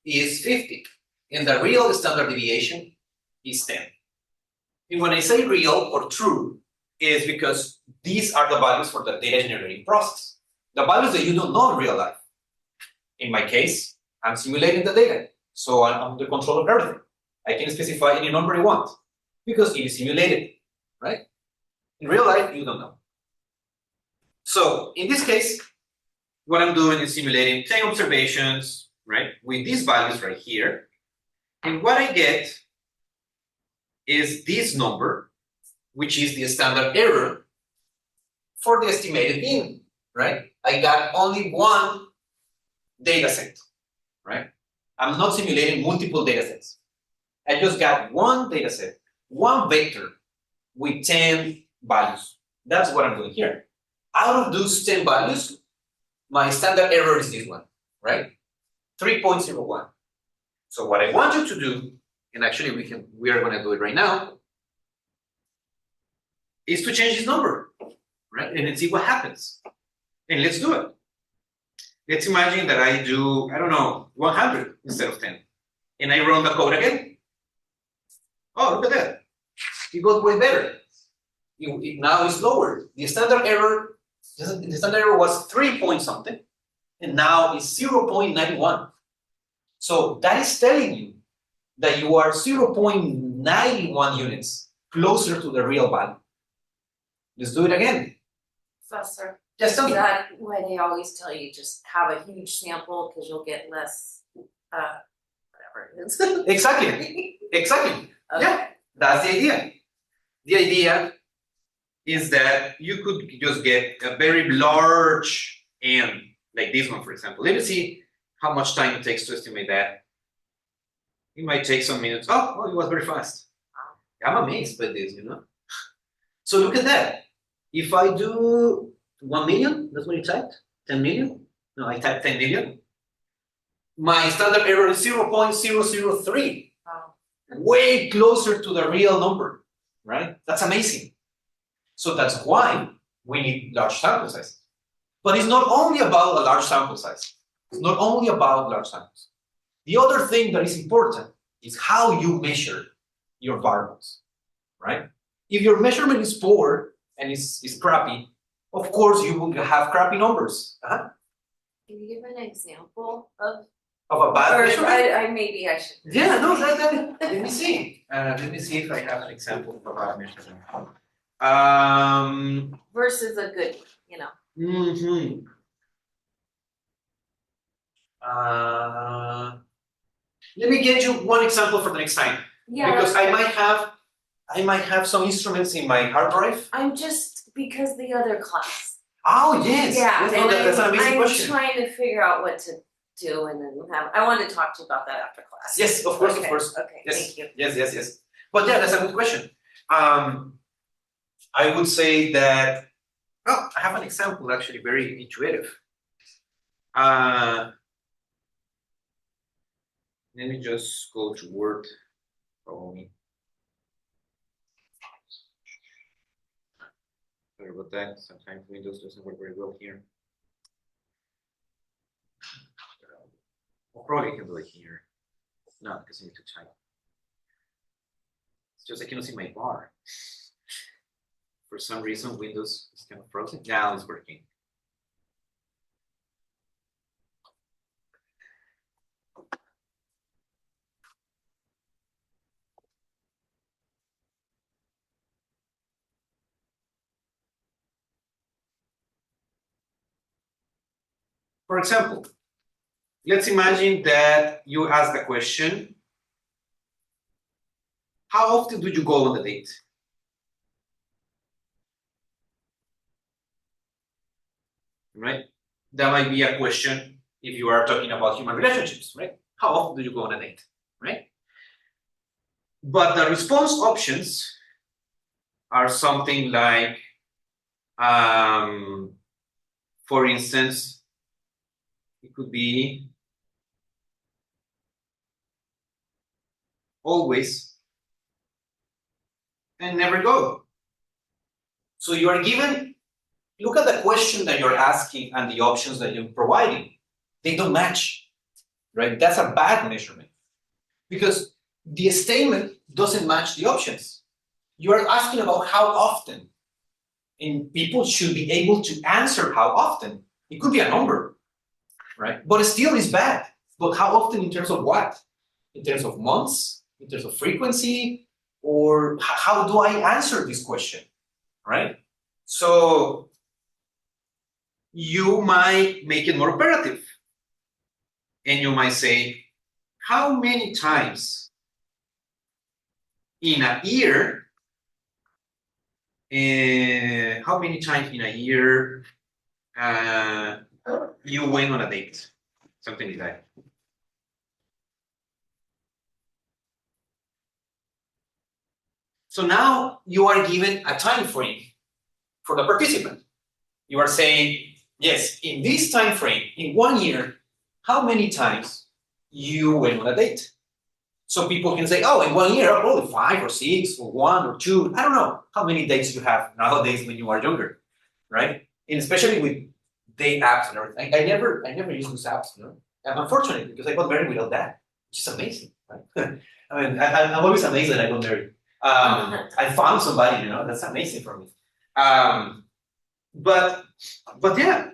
is 50, and the real standard deviation is 10. And when I say real or true, is because these are the values for the data generating process. The values that you don't know in real life. In my case, I'm simulating the data, so I'm under control of everything. I can specify any number I want because it is simulated, right? In real life, you don't know. So in this case, what I'm doing is simulating 10 observations, right, with these values right here. And what I get is this number, which is the standard error for the estimated mean, right? I got only one data set, right? I'm not simulating multiple data sets. I just got one data set, one vector with 10 values. That's what I'm doing here. Out of those 10 values, my standard error is this one, right? 3.01. So what I want you to do, and actually we are going to do it right now, is to change this number, right? And then see what happens. And let's do it. Let's imagine that I do, I don't know, 100 instead of 10. And I run the code again. Oh, look at that. It got way better. Now it's lower. The standard error was 3 point something, and now it's 0.91. So that is telling you that you are 0.91 units closer to the real value. Let's do it again. Professor, Just tell is me. that why they always tell you just have a huge sample because you'll get less, whatever it is? Exactly. Exactly. Okay. Yeah, that's the idea. The idea is that you could just get a very large N, like this one, for example. Let me see how much time it takes to estimate that. It might take some minutes. Oh, it was very fast. I'm amazed by this, you know. So look at that. If I do 1 million, that's what you typed? 10 million? No, I typed 10 million. My standard error is 0.003. Wow. Way closer to the real number, right? That's amazing. So that's why we need large sample size. But it's not only about a large sample size. It's not only about large samples. The other thing that is important is how you measure your variables, right? If your measurement is poor and is crappy, of course you will have crappy numbers. Can you give an example of? Of a bad measurement? Maybe I should. Yeah, no, let me see. Let me see if I have an example of a bad measurement. versus a good one, you know? mhm. Let me get you one example for the next time. Yeah, Because I might have some instruments in my hard drive. I'm just, because the other class. Oh, yes. Yeah, Yes, no, and that's an amazing I'm question. trying to figure out what to do and then I wanted to talk to you about that after class. Yes, of course, of Okay, course. Okay, Yes. thank you. Yes. But yeah, that's a good question. I would say that, oh, I have an example actually very intuitive. Let me just go to Word. Follow me. Sorry about that. Sometimes Windows doesn't work very well here. Well, probably I can do it here. No, because I need to type. It's just I cannot see my bar. For some reason, Windows is kind of frozen. Now it's working. For example, let's imagine that you ask the question, how often do you go on a date? Right? That might be a question if you are talking about human relationships, right? How often do you go on a date, right? But the response options are something like, for instance, it could be always and never go. So you are given, look at the question that you're asking and the options that you're providing. They don't match, right? That's a bad measurement because the statement doesn't match the options. You are asking about how often, and people should be able to answer how often. It could be a number, right? But it still is bad. But how often in terms of what? In terms of months, in terms of frequency, or how do I answer this question, right? So you might make it more operative. And you might say, how many times in a year, you went on a date? Something like that. So now you are given a time frame for the participant. You are saying, yes, in this time frame, in 1 year, how many times you went on a date? So people can say, oh, in 1 year, probably 5 or 6 or 1 or 2. I don't know how many dates you have nowadays when you are younger, right? And especially with date apps and everything. I never use those apps, you know. I'm unfortunate because I got married without that, which is amazing, right? I mean, I'm always amazed that I got married. I found somebody, you know, that's amazing for me. But yeah.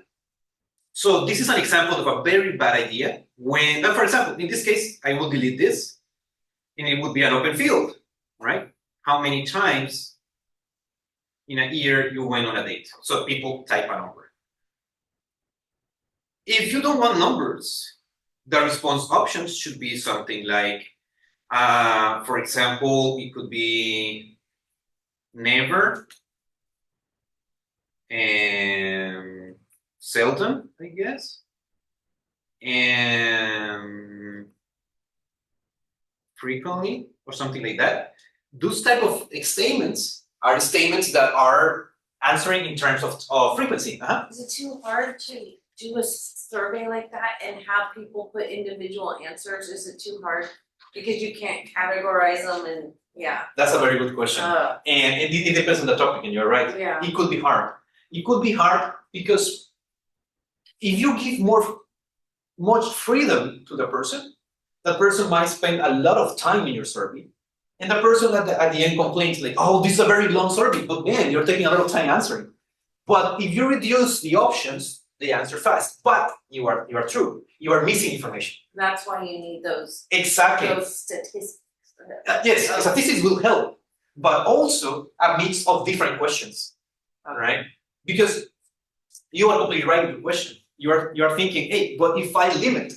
So this is an example of a very bad idea. When, for example, in this case, I will delete this, and it would be an open field, right? How many times in a year you went on a date? So people type a number. If you don't want numbers, the response options should be something like, for example, it could be never and seldom, I guess, and frequently or something like that. Those type of statements are statements that are answering in terms of frequency. Is it too hard to do a survey like that and have people put individual answers? Is it too hard? Because you can't categorize them and, yeah. That's a very good question. And it depends on the topic, and you're right. Yeah. It could be hard. It could be hard because if you give much freedom to the person might spend a lot of time in your survey. And the person at the end complains like, oh, this is a very long survey, but man, you're taking a lot of time answering. But if you reduce the options, they answer fast. But you are true. You are missing information. That's why you need those. Exactly. Those statistics. Yes, statistics will help. but also a mix of different questions, all right? Because you are completely right with the question. You are thinking, hey, but if I limit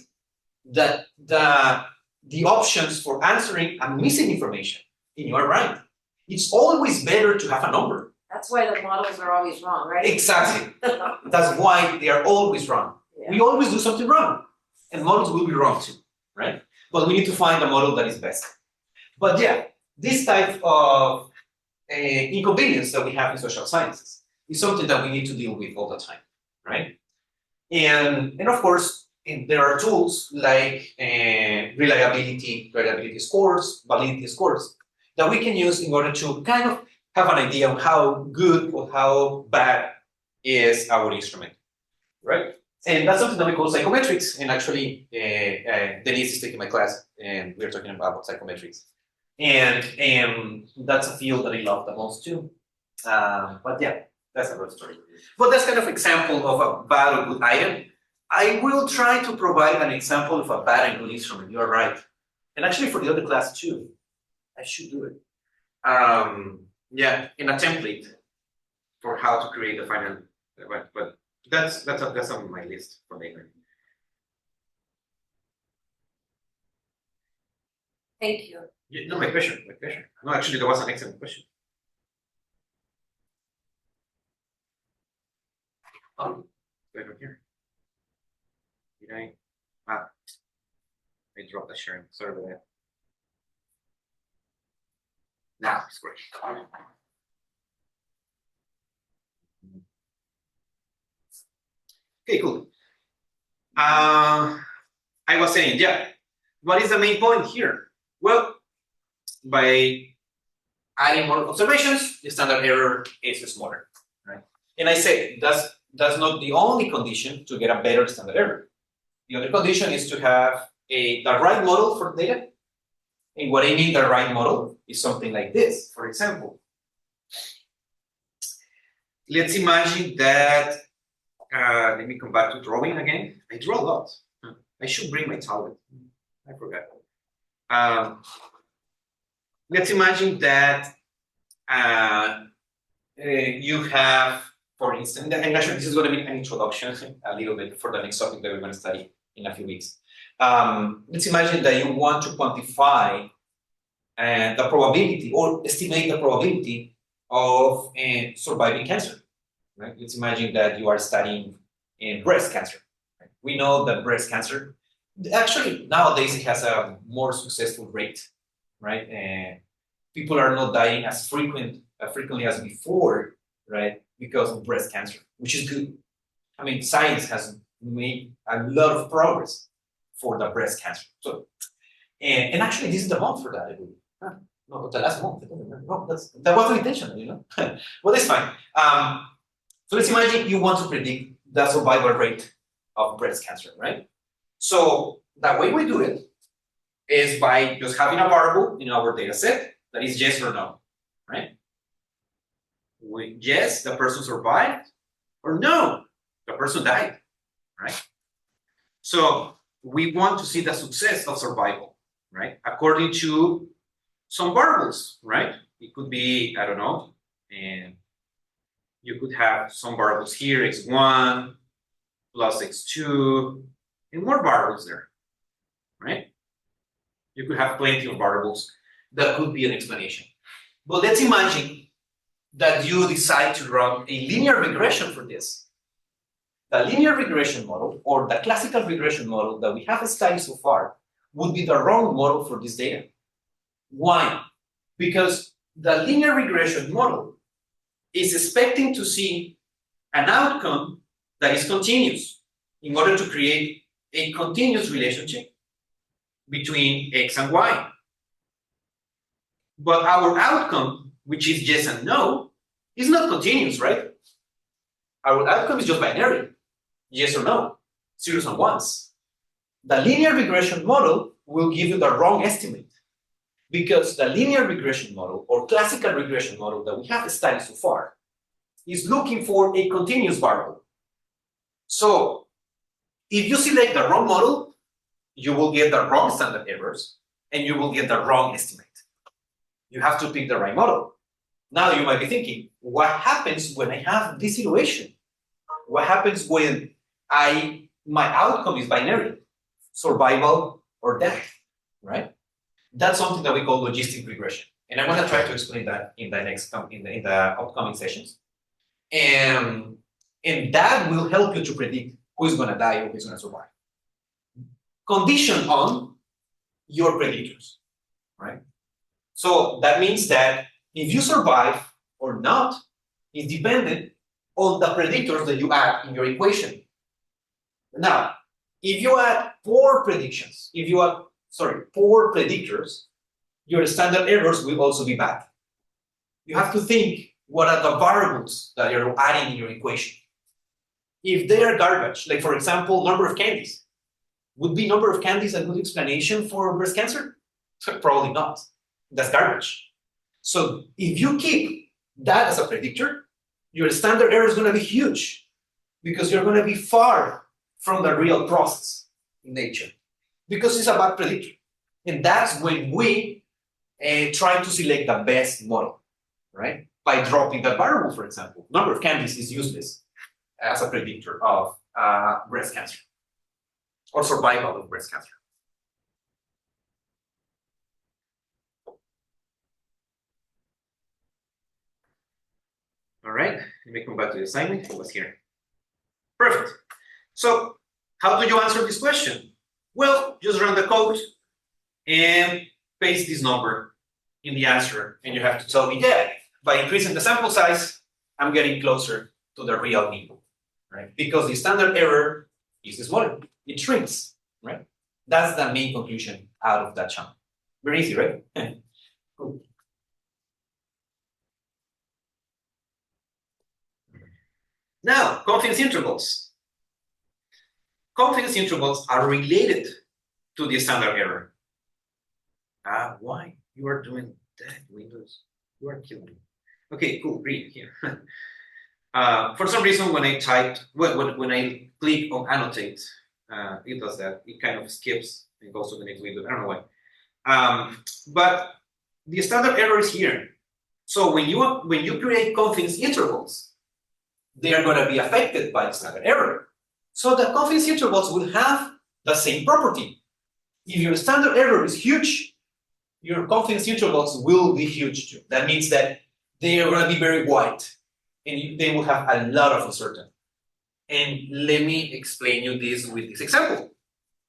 the options for answering and missing information, and you are right. It's always better to have a number. That's why the models are always wrong, right? Exactly. That's why they are always wrong. Yeah. We always do something wrong, and models will be wrong too, right? But we need to find a model that is best. But yeah, this type of inconvenience that we have in social sciences is something that we need to deal with all the time, right? And of course, there are tools like reliability scores, validity scores that we can use in order to kind of have an idea of how good or how bad is our instrument, right? And that's something that we call psychometrics. And actually, Denise is taking my class, and we're talking about psychometrics. And that's a field that I love the most too. But yeah, that's another story. But that's kind of example of a bad or good item. I will try to provide an example of a bad and good instrument. You're right. And actually for the other class too, I should do it. Yeah, in a template for how to create the final, but that's on my list for later. Thank you. Yeah, no, my question. No, actually, there was an excellent question. Oh, right over here. Did I? Ah, I dropped the sharing. Sorry about that. Now it's great. Okay, cool. I was saying, yeah. What is the main point here? Well, by adding more observations, the standard error is smaller, right? And I say that's not the only condition to get a better standard error. The other condition is to have the right model for data. And what I mean the right model is something like this. For example, let's imagine that, let me come back to drawing again. I draw a lot. I should bring my tablet. I forgot. Let's imagine that you have, for instance, and actually this is going to be an introduction a little bit for the next topic that we're going to study in a few weeks. Let's imagine that you want to quantify the probability or estimate the probability of surviving cancer. Right? Let's imagine that you are studying breast cancer. Right? We know that breast cancer, actually nowadays it has a more successful rate, right? People are not dying as frequently as before, right? Because of breast cancer, which is good. I mean, science has made a lot of progress for the breast cancer. So, and actually, this is the month for that, I believe. No, the last month. I don't remember. No, that was the intention, you know. Well, it's fine. So let's imagine you want to predict the survival rate of breast cancer, right? So the way we do it is by just having a variable in our data set that is yes or no, right? Yes, the person survived, or no, the person died, right? So we want to see the success of survival, right? According to some variables, right? It could be, I don't know, and you could have some variables here, x1 plus x2, and more variables there, right? You could have plenty of variables that could be an explanation. But let's imagine that you decide to run a linear regression for this. The linear regression model, or the classical regression model that we have studied so far, would be the wrong model for this data. Why? Because the linear regression model is expecting to see an outcome that is continuous in order to create a continuous relationship between x and y. But our outcome, which is yes and no, is not continuous, right? Our outcome is just binary, yes or no, zeros and ones. The linear regression model will give you the wrong estimate because the linear regression model or classical regression model that we have studied so far is looking for a continuous variable. So if you select the wrong model, you will get the wrong standard errors and you will get the wrong estimate. You have to pick the right model. Now you might be thinking, what happens when I have this situation? What happens when my outcome is binary, survival or death, right? That's something that we call logistic regression. And I'm going to try to explain that in the upcoming sessions. And that will help you to predict who is going to die or who is going to survive. Condition on your predictors, right? So that means that if you survive or not is dependent on the predictors that you add in your equation. Now, if you add four predictors, your standard errors will also be bad. You have to think what are the variables that you're adding in your equation. If they are garbage, like for example, number of candies, would be number of candies a good explanation for breast cancer? Probably not. That's garbage. So if you keep that as a predictor, your standard error is going to be huge because you're going to be far from the real process in nature because it's a bad predictor. And that's when we try to select the best model, right? By dropping that variable, for example. Number of candies is useless as a predictor of breast cancer or survival of breast cancer. All right, let me come back to the assignment. It was here. Perfect. So how do you answer this question? Well, just run the code and paste this number in the answer. And you have to tell me, yeah, by increasing the sample size, I'm getting closer to the real mean, right? Because the standard error is smaller. It shrinks, right? That's the main conclusion out of that chunk. Very easy, right? Cool. Now, confidence intervals. Confidence intervals are related to the standard error. Why? You are doing that, Windows. You are killing me. Okay, cool, read here. For some reason, when I typed, when I click on annotate, it does that. It kind of skips and goes to the next window. I don't know why. But the standard error is here. So when you create confidence intervals, they are going to be affected by the standard error. So the confidence intervals will have the same property. If your standard error is huge, your confidence intervals will be huge too. That means that they are going to be very wide and they will have a lot of uncertainty. And let me explain you this with this example.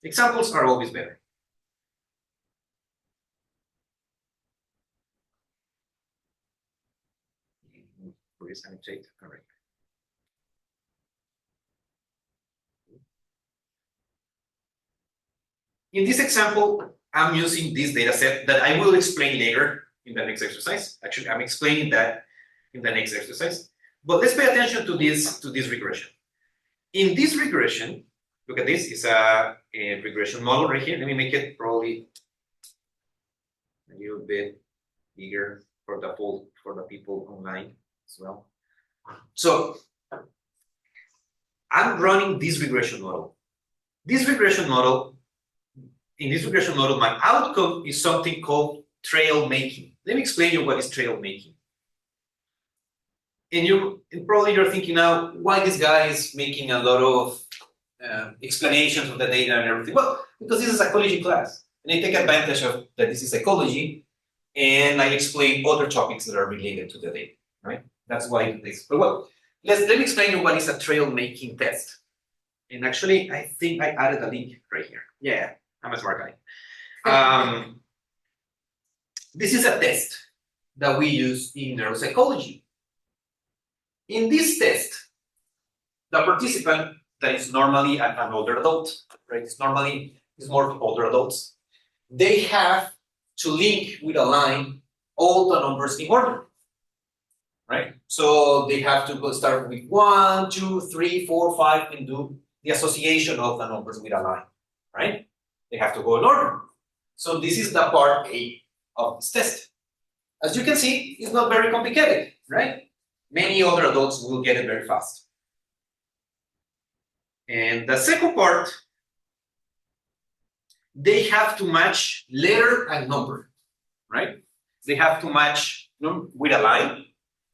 Examples are always better. Please annotate. All right. In this example, I'm using this data set that I will explain later in the next exercise. Actually, I'm explaining that in the next exercise. But let's pay attention to this regression. In this regression, look at this, it's a regression model right here. Let me make it probably a little bit bigger for the people online as well. So I'm running this regression model. In this regression model, my outcome is something called trail making. Let me explain you what is trail making. And probably you're thinking now, why this guy is making a lot of explanations of the data and everything? Well, because this is a psychology class, and I take advantage of that this is psychology, and I explain other topics that are related to the data, right? That's why this. But well, let me explain you what is a trail making test. And actually, I think I added a link right here. Yeah. I'm a smart guy. This is a test that we use in neuropsychology. In this test, the participant that is normally an older adult, right? It's more older adults. They have to link with a line all the numbers in order, right? So they have to go start with 1, 2, 3, 4, 5, and do the association of the numbers with a line, right? They have to go in order. So this is the part A of this test. As you can see, it's not very complicated, right? Many other adults will get it very fast. And the second part, they have to match letter and number, right? they have to match with a line.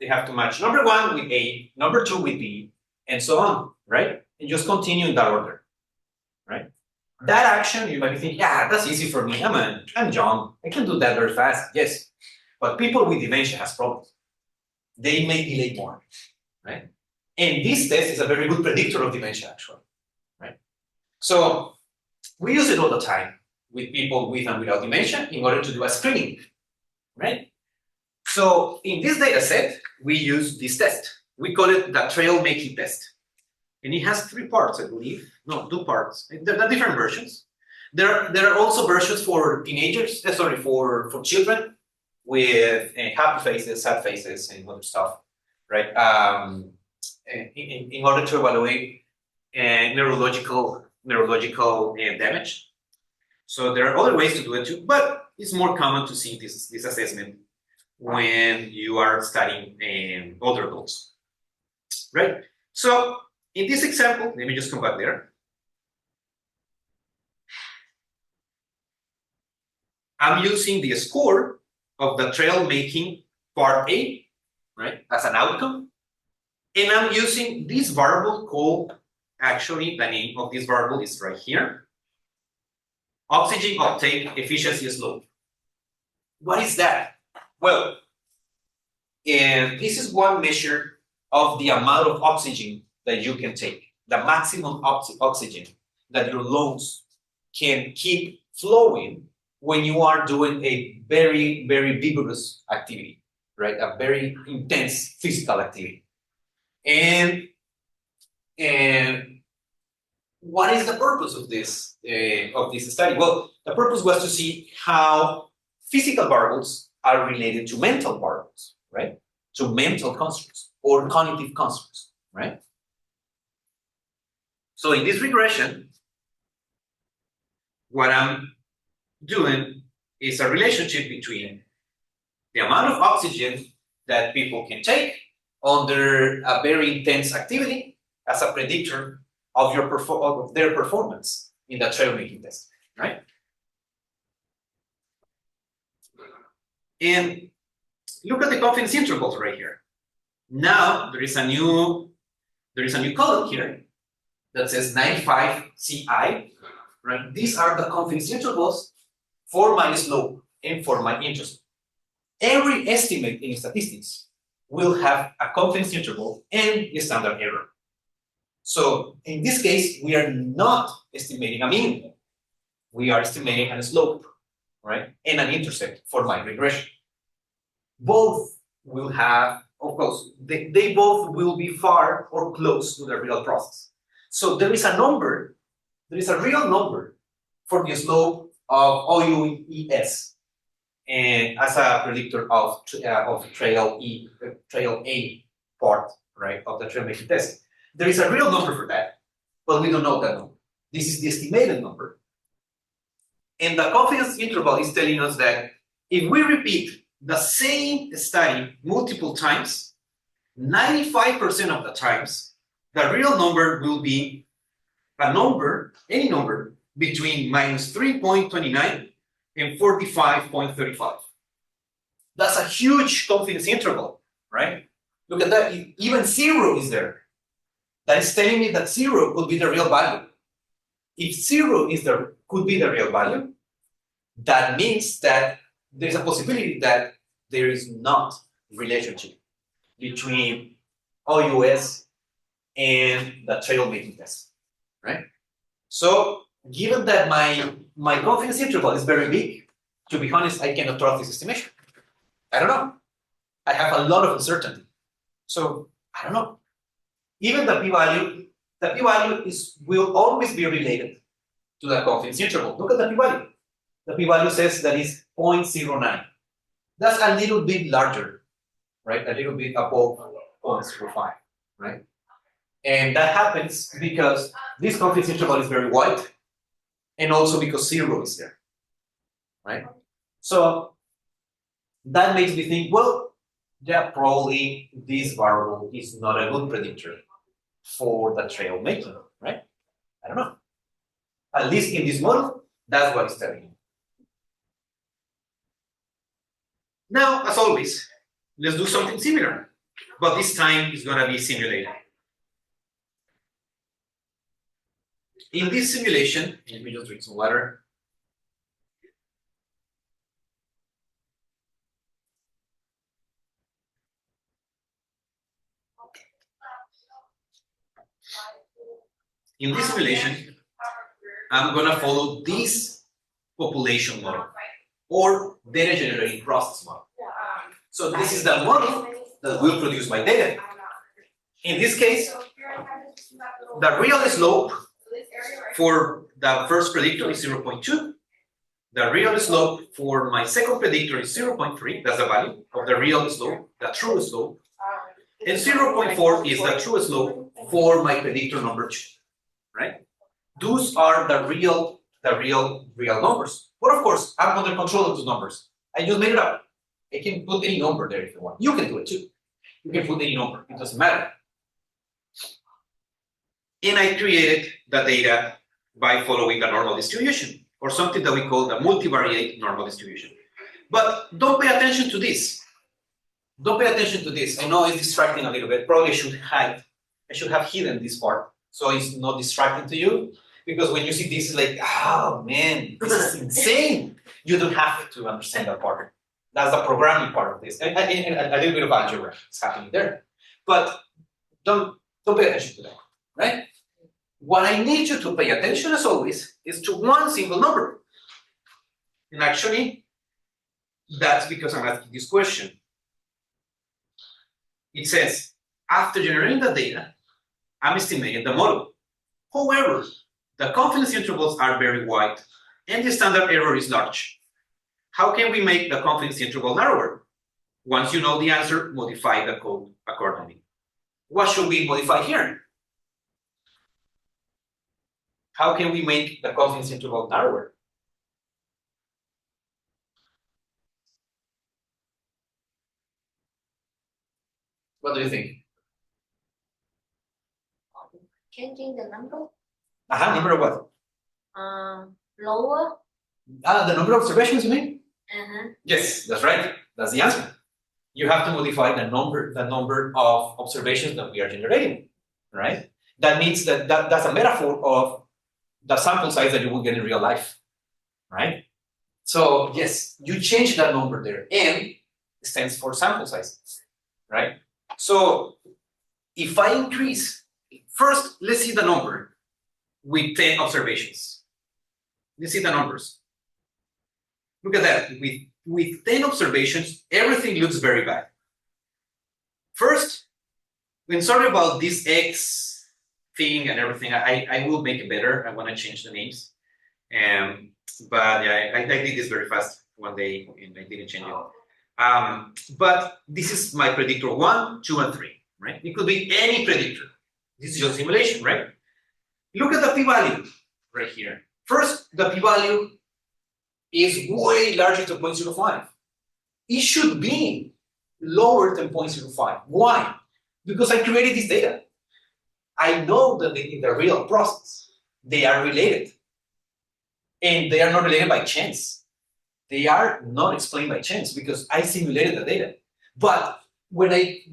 They have to match number 1 with A, number 2 with B, and so on, right? And just continue in that order, right? That action, you might be thinking, yeah, that's easy for me. I'm young. I can do that very fast. Yes, but people with dementia has problems. They may delay more, right? And this test is a very good predictor of dementia, actually, right? So we use it all the time with people with and without dementia in order to do a screening, right? So in this data set, we use this test. We call it the trail making test. And it has 3 parts, I believe. No, 2 parts. There are different versions. There are also versions for teenagers, for children with happy faces, sad faces, and other stuff, right? In order to evaluate neurological damage. So there are other ways to do it too, but it's more common to see this assessment when you are studying older adults, right? So in this example, let me just come back there. I'm using the score of the trail making part A, right, as an outcome. And I'm using this variable called, actually, the name of this variable is right here. Oxygen uptake efficiency slope. What is that? Well, this is one measure of the amount of oxygen that you can take, the maximum oxygen that your lungs can keep flowing when you are doing a very, very vigorous activity, right? A very intense physical activity. And what is the purpose of this study? Well, the purpose was to see how physical variables are related to mental variables, right? To mental constructs or cognitive constructs, right? So in this regression, what I'm doing is a relationship between the amount of oxygen that people can take under a very intense activity as a predictor of their performance in the trail making test, right? And look at the confidence intervals right here. Now there is a new column here that says 95 CI, right? These are the confidence intervals for my slope and for my intercept. Every estimate in statistics will have a confidence interval and a standard error. So in this case, we are not estimating a mean. We are estimating a slope, right? And an intercept for my regression. Both will have, of course, they both will be far or close to the real process. So there is a number, there is a real number for the slope of OUES and as a predictor of trail A part, right, of the trail making test. There is a real number for that, but we don't know that number. This is the estimated number. And the confidence interval is telling us that if we repeat the same study multiple times, 95% of the times, the real number will be a number, any number, between minus 3.29 and 45.35. That's a huge confidence interval, right? Look at that, even 0 is there. That is telling me that 0 could be the real value. If 0 could be the real value, that means that there's a possibility that there is not relationship between OUS and the trail making test, right? So given that my confidence interval is very big, to be honest, I cannot trust this estimation. I don't know. I have a lot of uncertainty. So I don't know. Even the p-value will always be related to the confidence interval. Look at the p-value. The p-value says that is 0.09. That's a little bit larger, right? A little bit above 0.05, right? And that happens because this confidence interval is very wide, and also because 0 is there, right? So that makes me think, well, yeah, probably this variable is not a good predictor for the trail making, right? I don't know. At least in this model, that's what it's telling you. Now, as always, let's do something similar, but this time it's gonna be simulated. In this simulation, let me just drink some water. In this simulation, I'm gonna follow this population model or data generating process model. So this is the model that will produce my data. In this case, the real slope for the first predictor is 0.2. The real slope for my second predictor is 0.3. That's the value of the real slope, the true slope. And 0.4 is the true slope for my predictor number 2. Right? Those are the real numbers. But of course, I'm under control of those numbers. I just made it up. I can put any number there if you want. You can do it too. You can put any number. It doesn't matter. And I created the data by following a normal distribution, or something that we call the multivariate normal distribution. But don't pay attention to this. Don't pay attention to this. I know it's distracting a little bit. Probably I should have hidden this part so it's not distracting to you. Because when you see this, it's like, oh man, this is insane. You don't have to understand that part. That's the programming part of this. And a little bit of algebra is happening there. But don't pay attention to that, right? What I need you to pay attention, as always, is to one single number. And actually, that's because I'm asking this question. It says, after generating the data, I'm estimating the model. However, the confidence intervals are very wide, and the standard error is large. How can we make the confidence interval narrower? Once you know the answer, modify the code accordingly. What should we modify here? How can we make the confidence interval narrower? What do you think? Changing the number, Number of what? lower. The number of observations, you mean? Uh-huh. Yes, that's right. That's the answer. You have to modify the number of observations that we are generating, right? That means that's a metaphor of the sample size that you will get in real life, right? So yes, you change that number there. N stands for sample size, right? So if I increase, first, let's see the number with 10 observations. Let's see the numbers. Look at that. With 10 observations, everything looks very bad. First, when sorry about this X thing and everything, I will make it better. I want to change the names. But yeah, I did this very fast one day and I didn't change it. But this is my predictor 1, 2, and 3, right? It could be any predictor. This is just simulation, right? Look at the p-value right here. First, the p-value is way larger than 0.05. It should be lower than 0.05. Why? Because I created this data. I know that in the real process, they are related. And they are not related by chance. They are not explained by chance because I simulated the data. But when I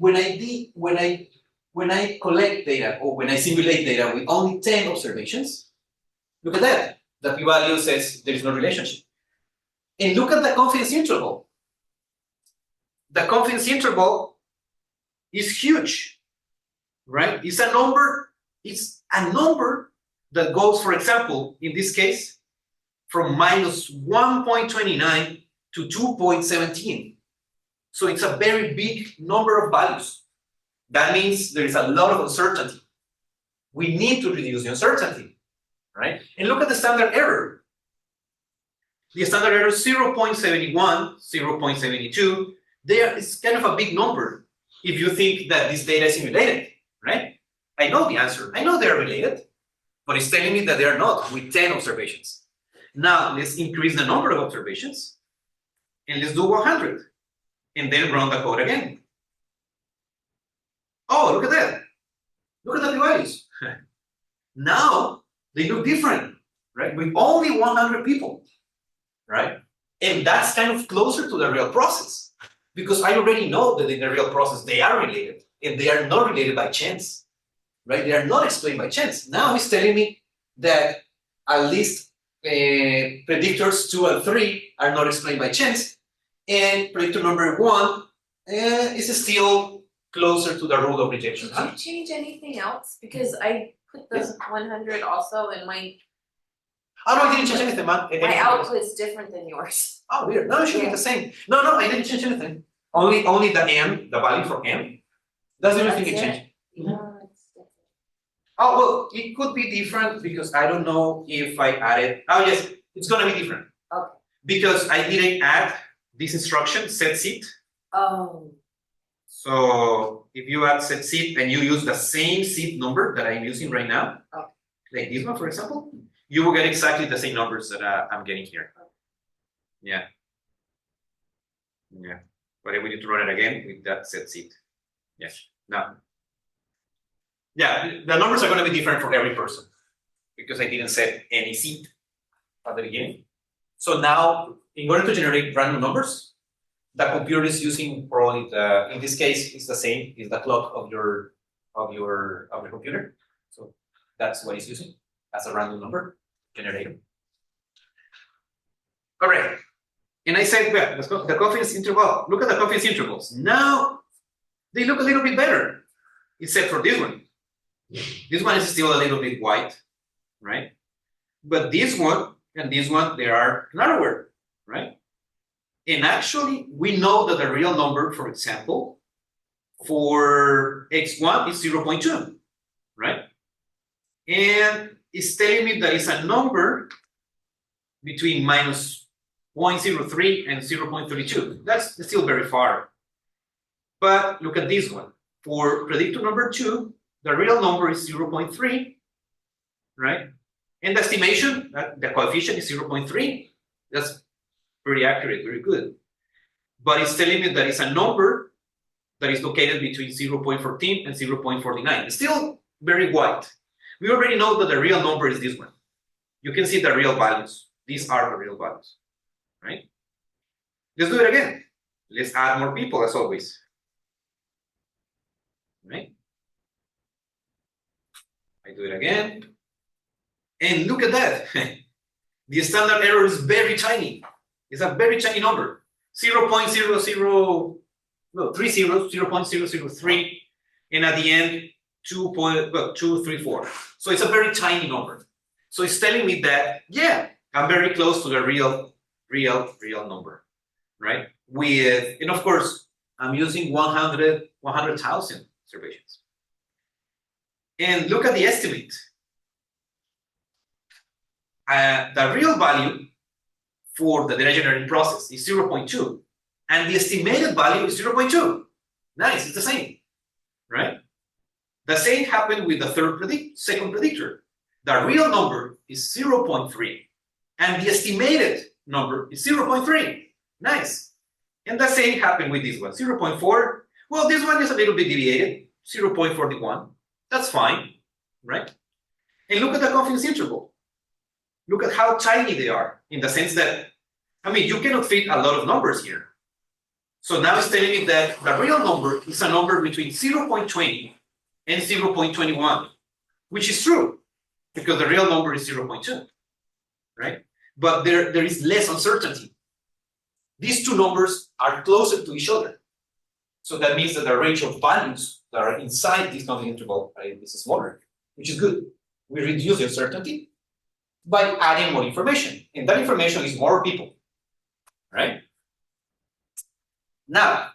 collect data or when I simulate data with only 10 observations, look at that. The p-value says there is no relationship. And look at the confidence interval. The confidence interval is huge, right? It's a number that goes, for example, in this case, from minus 1.29 to 2.17. So it's a very big number of values. That means there is a lot of uncertainty. We need to reduce the uncertainty, right? And look at the standard error. The standard error is 0.71, 0.72. It's kind of a big number if you think that this data is simulated, right? I know the answer. I know they're related, but it's telling me that they are not with 10 observations. Now, let's increase the number of observations, and let's do 100, and then run the code again. Oh, look at that. Look at the p-values. Now, they look different, right? With only 100 people, right? And that's kind of closer to the real process. because I already know that in the real process they are related, and they are not related by chance, right? They are not explained by chance. Now it's telling me that at least predictors 2 and 3 are not explained by chance, and predictor number 1 is still closer to the rule of rejection. Did you change anything else? Because I put the 100 also in my. Oh no, I didn't change anything, man. My output is different than yours. Oh, weird. No, it should be the same. No, I didn't change anything. Only the m, the value for m. That's the only thing it changed. No, it's different. Oh well, it could be different because I don't know if I added. Oh yes, it's gonna be different. Okay. Because I didn't add this instruction set seat. Oh. So if you add set seat and you use the same seat number that I'm using right now, like this one for example, you will get exactly the same numbers that I'm getting here. Yeah. But we need to run it again with that set seat. Yes. Now. Yeah, the numbers are going to be different for every person because I didn't set any seat at the beginning. So now, in order to generate random numbers, the computer is using probably in this case, it's the same, it's the clock of your computer. So that's what it's using as a random number generator. All right. And I said, well, the confidence interval. Look at the confidence intervals. Now they look a little bit better, except for this one. This one is still a little bit white, right? But this one and this one, they are narrower, right? And actually, we know that the real number, for example, for x1 is 0.2, right? And it's telling me that it's a number between minus 0.03 and 0.32. That's still very far. But look at this one. For predictor number 2, the real number is 0.3, right? And the estimation, the coefficient is 0.3. That's pretty accurate, very good. But it's telling me that it's a number that is located between 0.14 and 0.49. It's still very wide. We already know that the real number is this one. You can see the real values. These are the real values, right? Let's do it again. Let's add more people as always, right? I do it again. And look at that. The standard error is very tiny. It's a very tiny number. 0.00, no, 30, 0.003, and at the end, 2.234. So it's a very tiny number. So it's telling me that, yeah, I'm very close to the real number, right? With, and of course, I'm using 100,000 observations. And look at the estimate. The real value for the data generating process is 0.2, and the estimated value is 0.2. Nice, it's the same, right? The same happened with the second predictor. The real number is 0.3, and the estimated number is 0.3. Nice. And the same happened with this one, 0.4. Well, this one is a little bit deviated, 0.41. That's fine, right? And look at the confidence interval. Look at how tiny they are in the sense that, I mean, you cannot fit a lot of numbers here. So now it's telling me that the real number is a number between 0.20 and 0.21, which is true because the real number is 0.2, right? But there is less uncertainty. These two numbers are closer to each other. So that means that the range of values that are inside this confidence interval is smaller, which is good. We reduce the uncertainty by adding more information. And that information is more people, right? Now,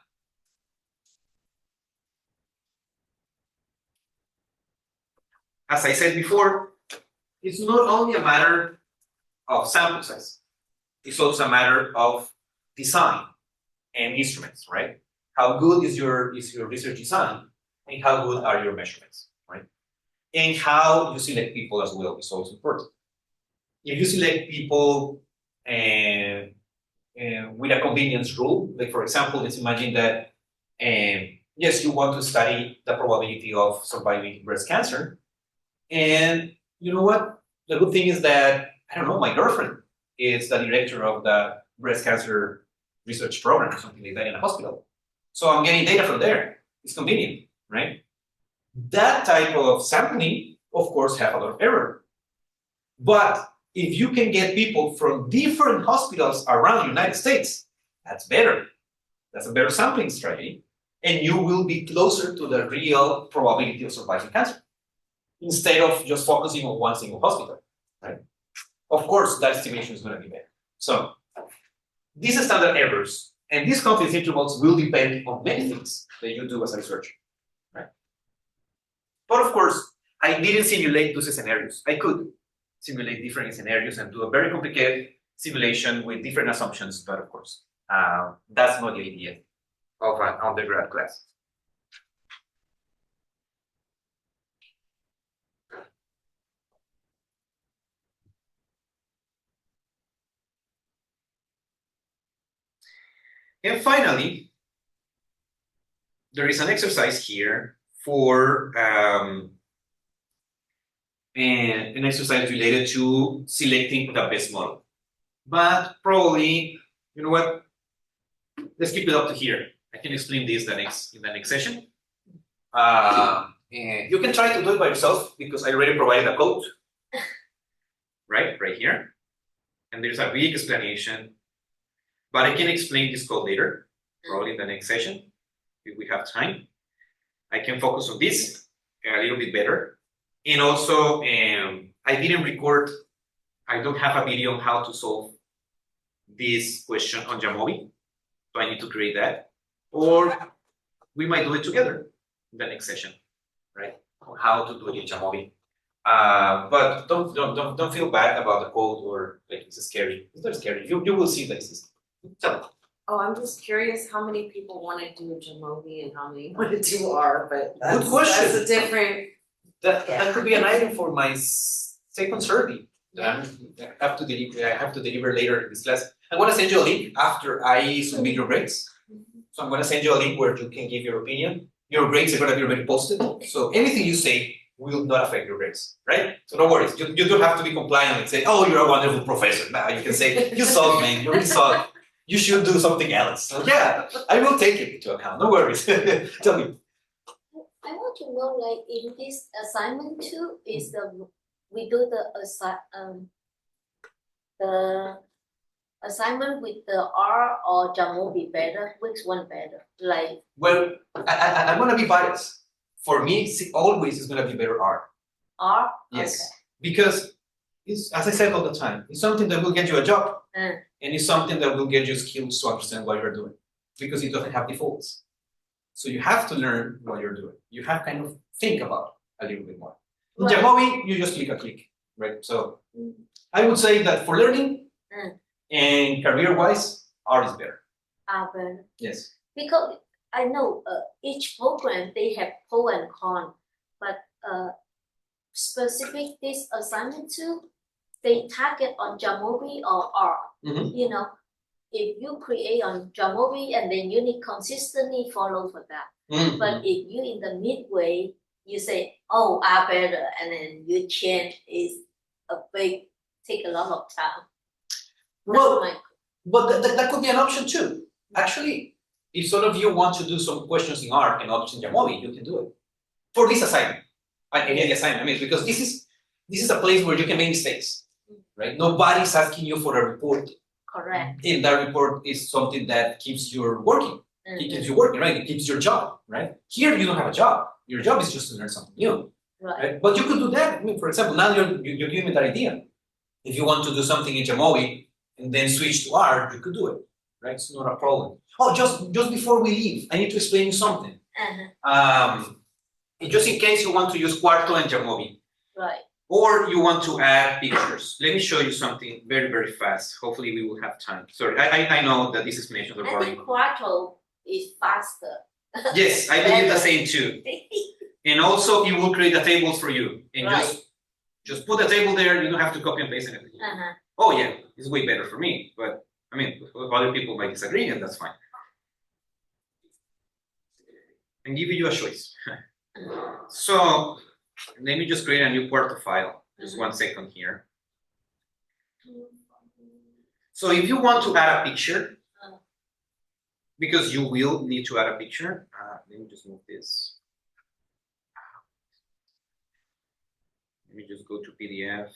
as I said before, it's not only a matter of sample size. It's also a matter of design and instruments, right? How good is your research design, and how good are your measurements, right? And how you select people as well is also important. If you select people with a convenience rule, like for example, let's imagine that yes, you want to study the probability of surviving breast cancer, and you know what? The good thing is that, I don't know, my girlfriend is the director of the breast cancer research program or something like that in a hospital. So I'm getting data from there. It's convenient, right? That type of sampling, of course, have a lot of error. But if you can get people from different hospitals around the United States, that's better. That's a better sampling strategy. And you will be closer to the real probability of surviving cancer instead of just focusing on one single hospital, right? Of course, that estimation is going to be better. So these are standard errors, and these confidence intervals will depend on many things that you do as a researcher, right? But of course, I didn't simulate those scenarios. I could simulate different scenarios and do a very complicated simulation with different assumptions, but of course, that's not the idea of an undergrad class. And finally, there is an exercise here for an exercise related to selecting the best model. But probably, you know what? Let's keep it up to here. I can explain this in the next session. And you can try to do it by yourself because I already provided a code, right here. And there's a big explanation. But I can explain this code later, probably in the next session, if we have time. I can focus on this a little bit better. And also, I didn't record, I don't have a video on how to solve this question on Jamovi. So I need to create that. Or we might do it together in the next session, right? On how to do it in Jamovi. But don't feel bad about the code or like it's scary. It's not scary. You will see that it's Oh, I'm just curious how many people want to do Jamovi and how many want to do R, but Good question. That's a different. That could be an item for my second survey that I have to deliver later in this class. I'm going to send you a link after I submit your grades. So I'm going to send you a link where you can give your opinion. Your grades are going to be already posted. So anything you say will not affect your grades, right? So no worries. You don't have to be compliant and say, oh, you're a wonderful professor. Now you can say, you suck, man. You really suck. You should do something else. So yeah, I will take it into account. No worries. Tell me. I want to know, like, in this assignment too, is we do the assignment with the R or Jamovi better? Which one better? Like, well, I'm gonna be biased. For me, always is gonna be better R. R? Yes, Okay. because it's, as I said all the time, it's something that will get you a job, and it's something that will get you skills to understand what you're doing, because it doesn't have defaults. So you have to learn what you're doing. You have kind of think about it a little bit more. In Right. Jamovi, you just click, right? So I would say that for learning and career-wise, R is better. R better. Yes. Because I know each program they have pro and con, but specific this assignment too, they target on Jamovi or R. You know, if you create on Jamovi and then you need consistently follow for that. But if you in the midway, you say, oh, R better, and then you change, is take a lot of time. Well, but that could be an option too. Actually, if some of you want to do some questions in R and others in Jamovi, you can do it. For this assignment, any assignment, I mean, because this is a place where you can make mistakes, right? Nobody's asking you for a report. Correct. And that report is something that keeps you working. It keeps you working, right? It keeps your job, right? Here, you don't have a job. Your job is just to learn something new, right? But you could do that. I mean, for example, now you're giving me that idea. If you want to do something in Jamovi and then switch to R, you could do it, right? It's not a problem. Oh, just before we leave, I need to explain you something. Just in case you want to use Quarto and Jamovi. Right. Or you want to add pictures. Let me show you something very, very fast. Hopefully we will have time. Sorry, I know that these explanations are I boring. think Quarto is faster. Yes, I believe the same too. And also it will create the tables for you. And just put the table there, you don't have to copy and paste anything. Oh yeah, it's way better for me. But I mean, other people might disagree and that's fine. I'm giving you a choice. So let me just create a new Quarto file. Just 1 second here. So if you want to add a picture, because you will need to add a picture. Let me just move this. Let me just go to PDF.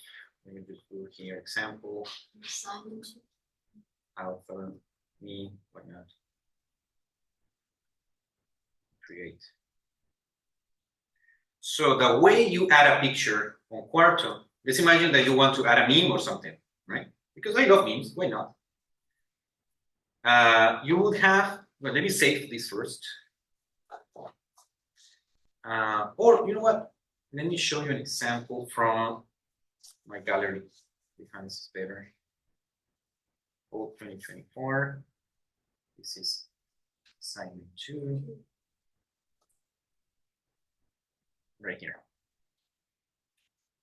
Let me just do here example. Author, me, why not? Create. So the way you add a picture on Quarto, let's imagine that you want to add a meme or something, right? Because I love memes, why not? You would have, well, let me save this first. Or you know what? Let me show you an example from my gallery. Behind this is better. 2024. This is assignment 2. Right here.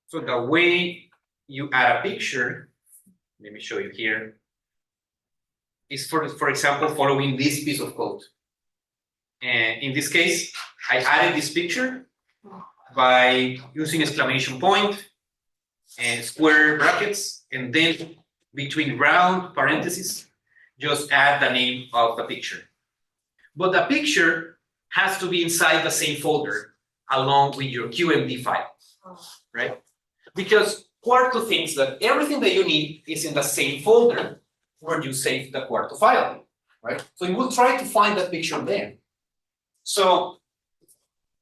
So the way you add a picture, let me show you here, is for example, following this piece of code. And in this case, I added this picture by using exclamation point and square brackets, and then between round parentheses, just add the name of the picture. But the picture has to be inside the same folder along with your QMD file, right? Because Quarto thinks that everything that you need is in the same folder where you save the Quarto file, right? So you will try to find that picture there. So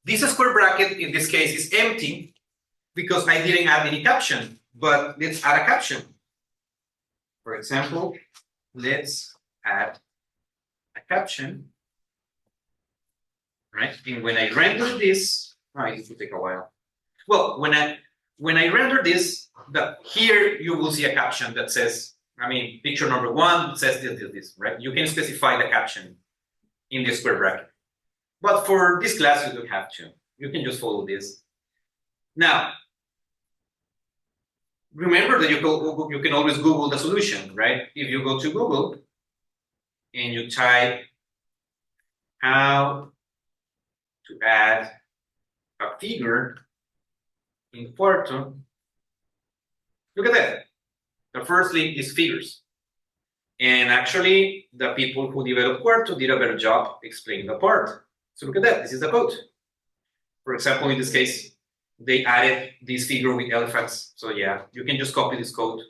this square bracket in this case is empty because I didn't add any caption, but let's add a caption. For example, let's add a caption, right? And when I render this, it will take a while. Well, when I render this, here you will see a caption that says, picture number 1 says this, right? You can specify the caption in the square bracket. But for this class, you don't have to. You can just follow this. Now, remember that you can always Google the solution, right? If you go to Google and you type how to add a figure in Quarto, look at that. The first link is figures. And actually, the people who developed Quarto did a better job explaining the part. So look at that. This is the code. For example, in this case, they added this figure with elephants. So yeah, you can just copy this code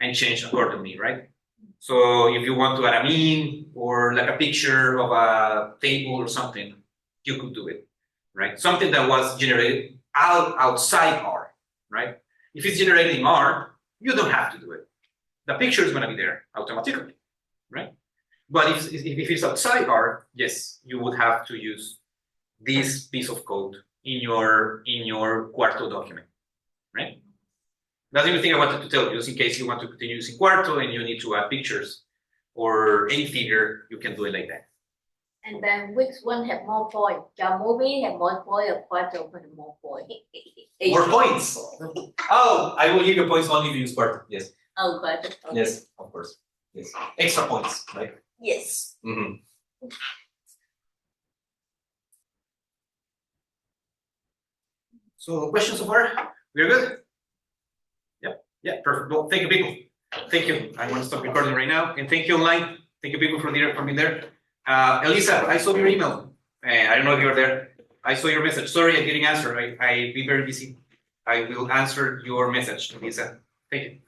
and change accordingly, right? So if you want to add a meme or like a picture of a table or something, you could do it, right? Something that was generated outside R, right? If it's generated in R, you don't have to do it. The picture is going to be there automatically, right? But if it's outside R, yes, you would have to use this piece of code in your Quarto document, right? That's the only thing I wanted to tell you, just in case you want to continue using Quarto and you need to add pictures or any figure, you can do it like that. And then which one have more points? Jamovi have more points or Quarto have more points? More points? Oh, I will give you points only if you use Quarto, yes. Oh, Quarto. Okay. Yes, of course. Yes. Extra points, right? Yes. Mm-hmm. So questions so far? We're good? Yeah, perfect. Well, thank you, people. Thank you. I'm going to stop recording right now. And thank you online. Thank you, people, for being there. Elisa, I saw your email. I don't know if you're there. I saw your message. Sorry, I didn't answer. I be very busy. I will answer your message, Elisa. Thank you.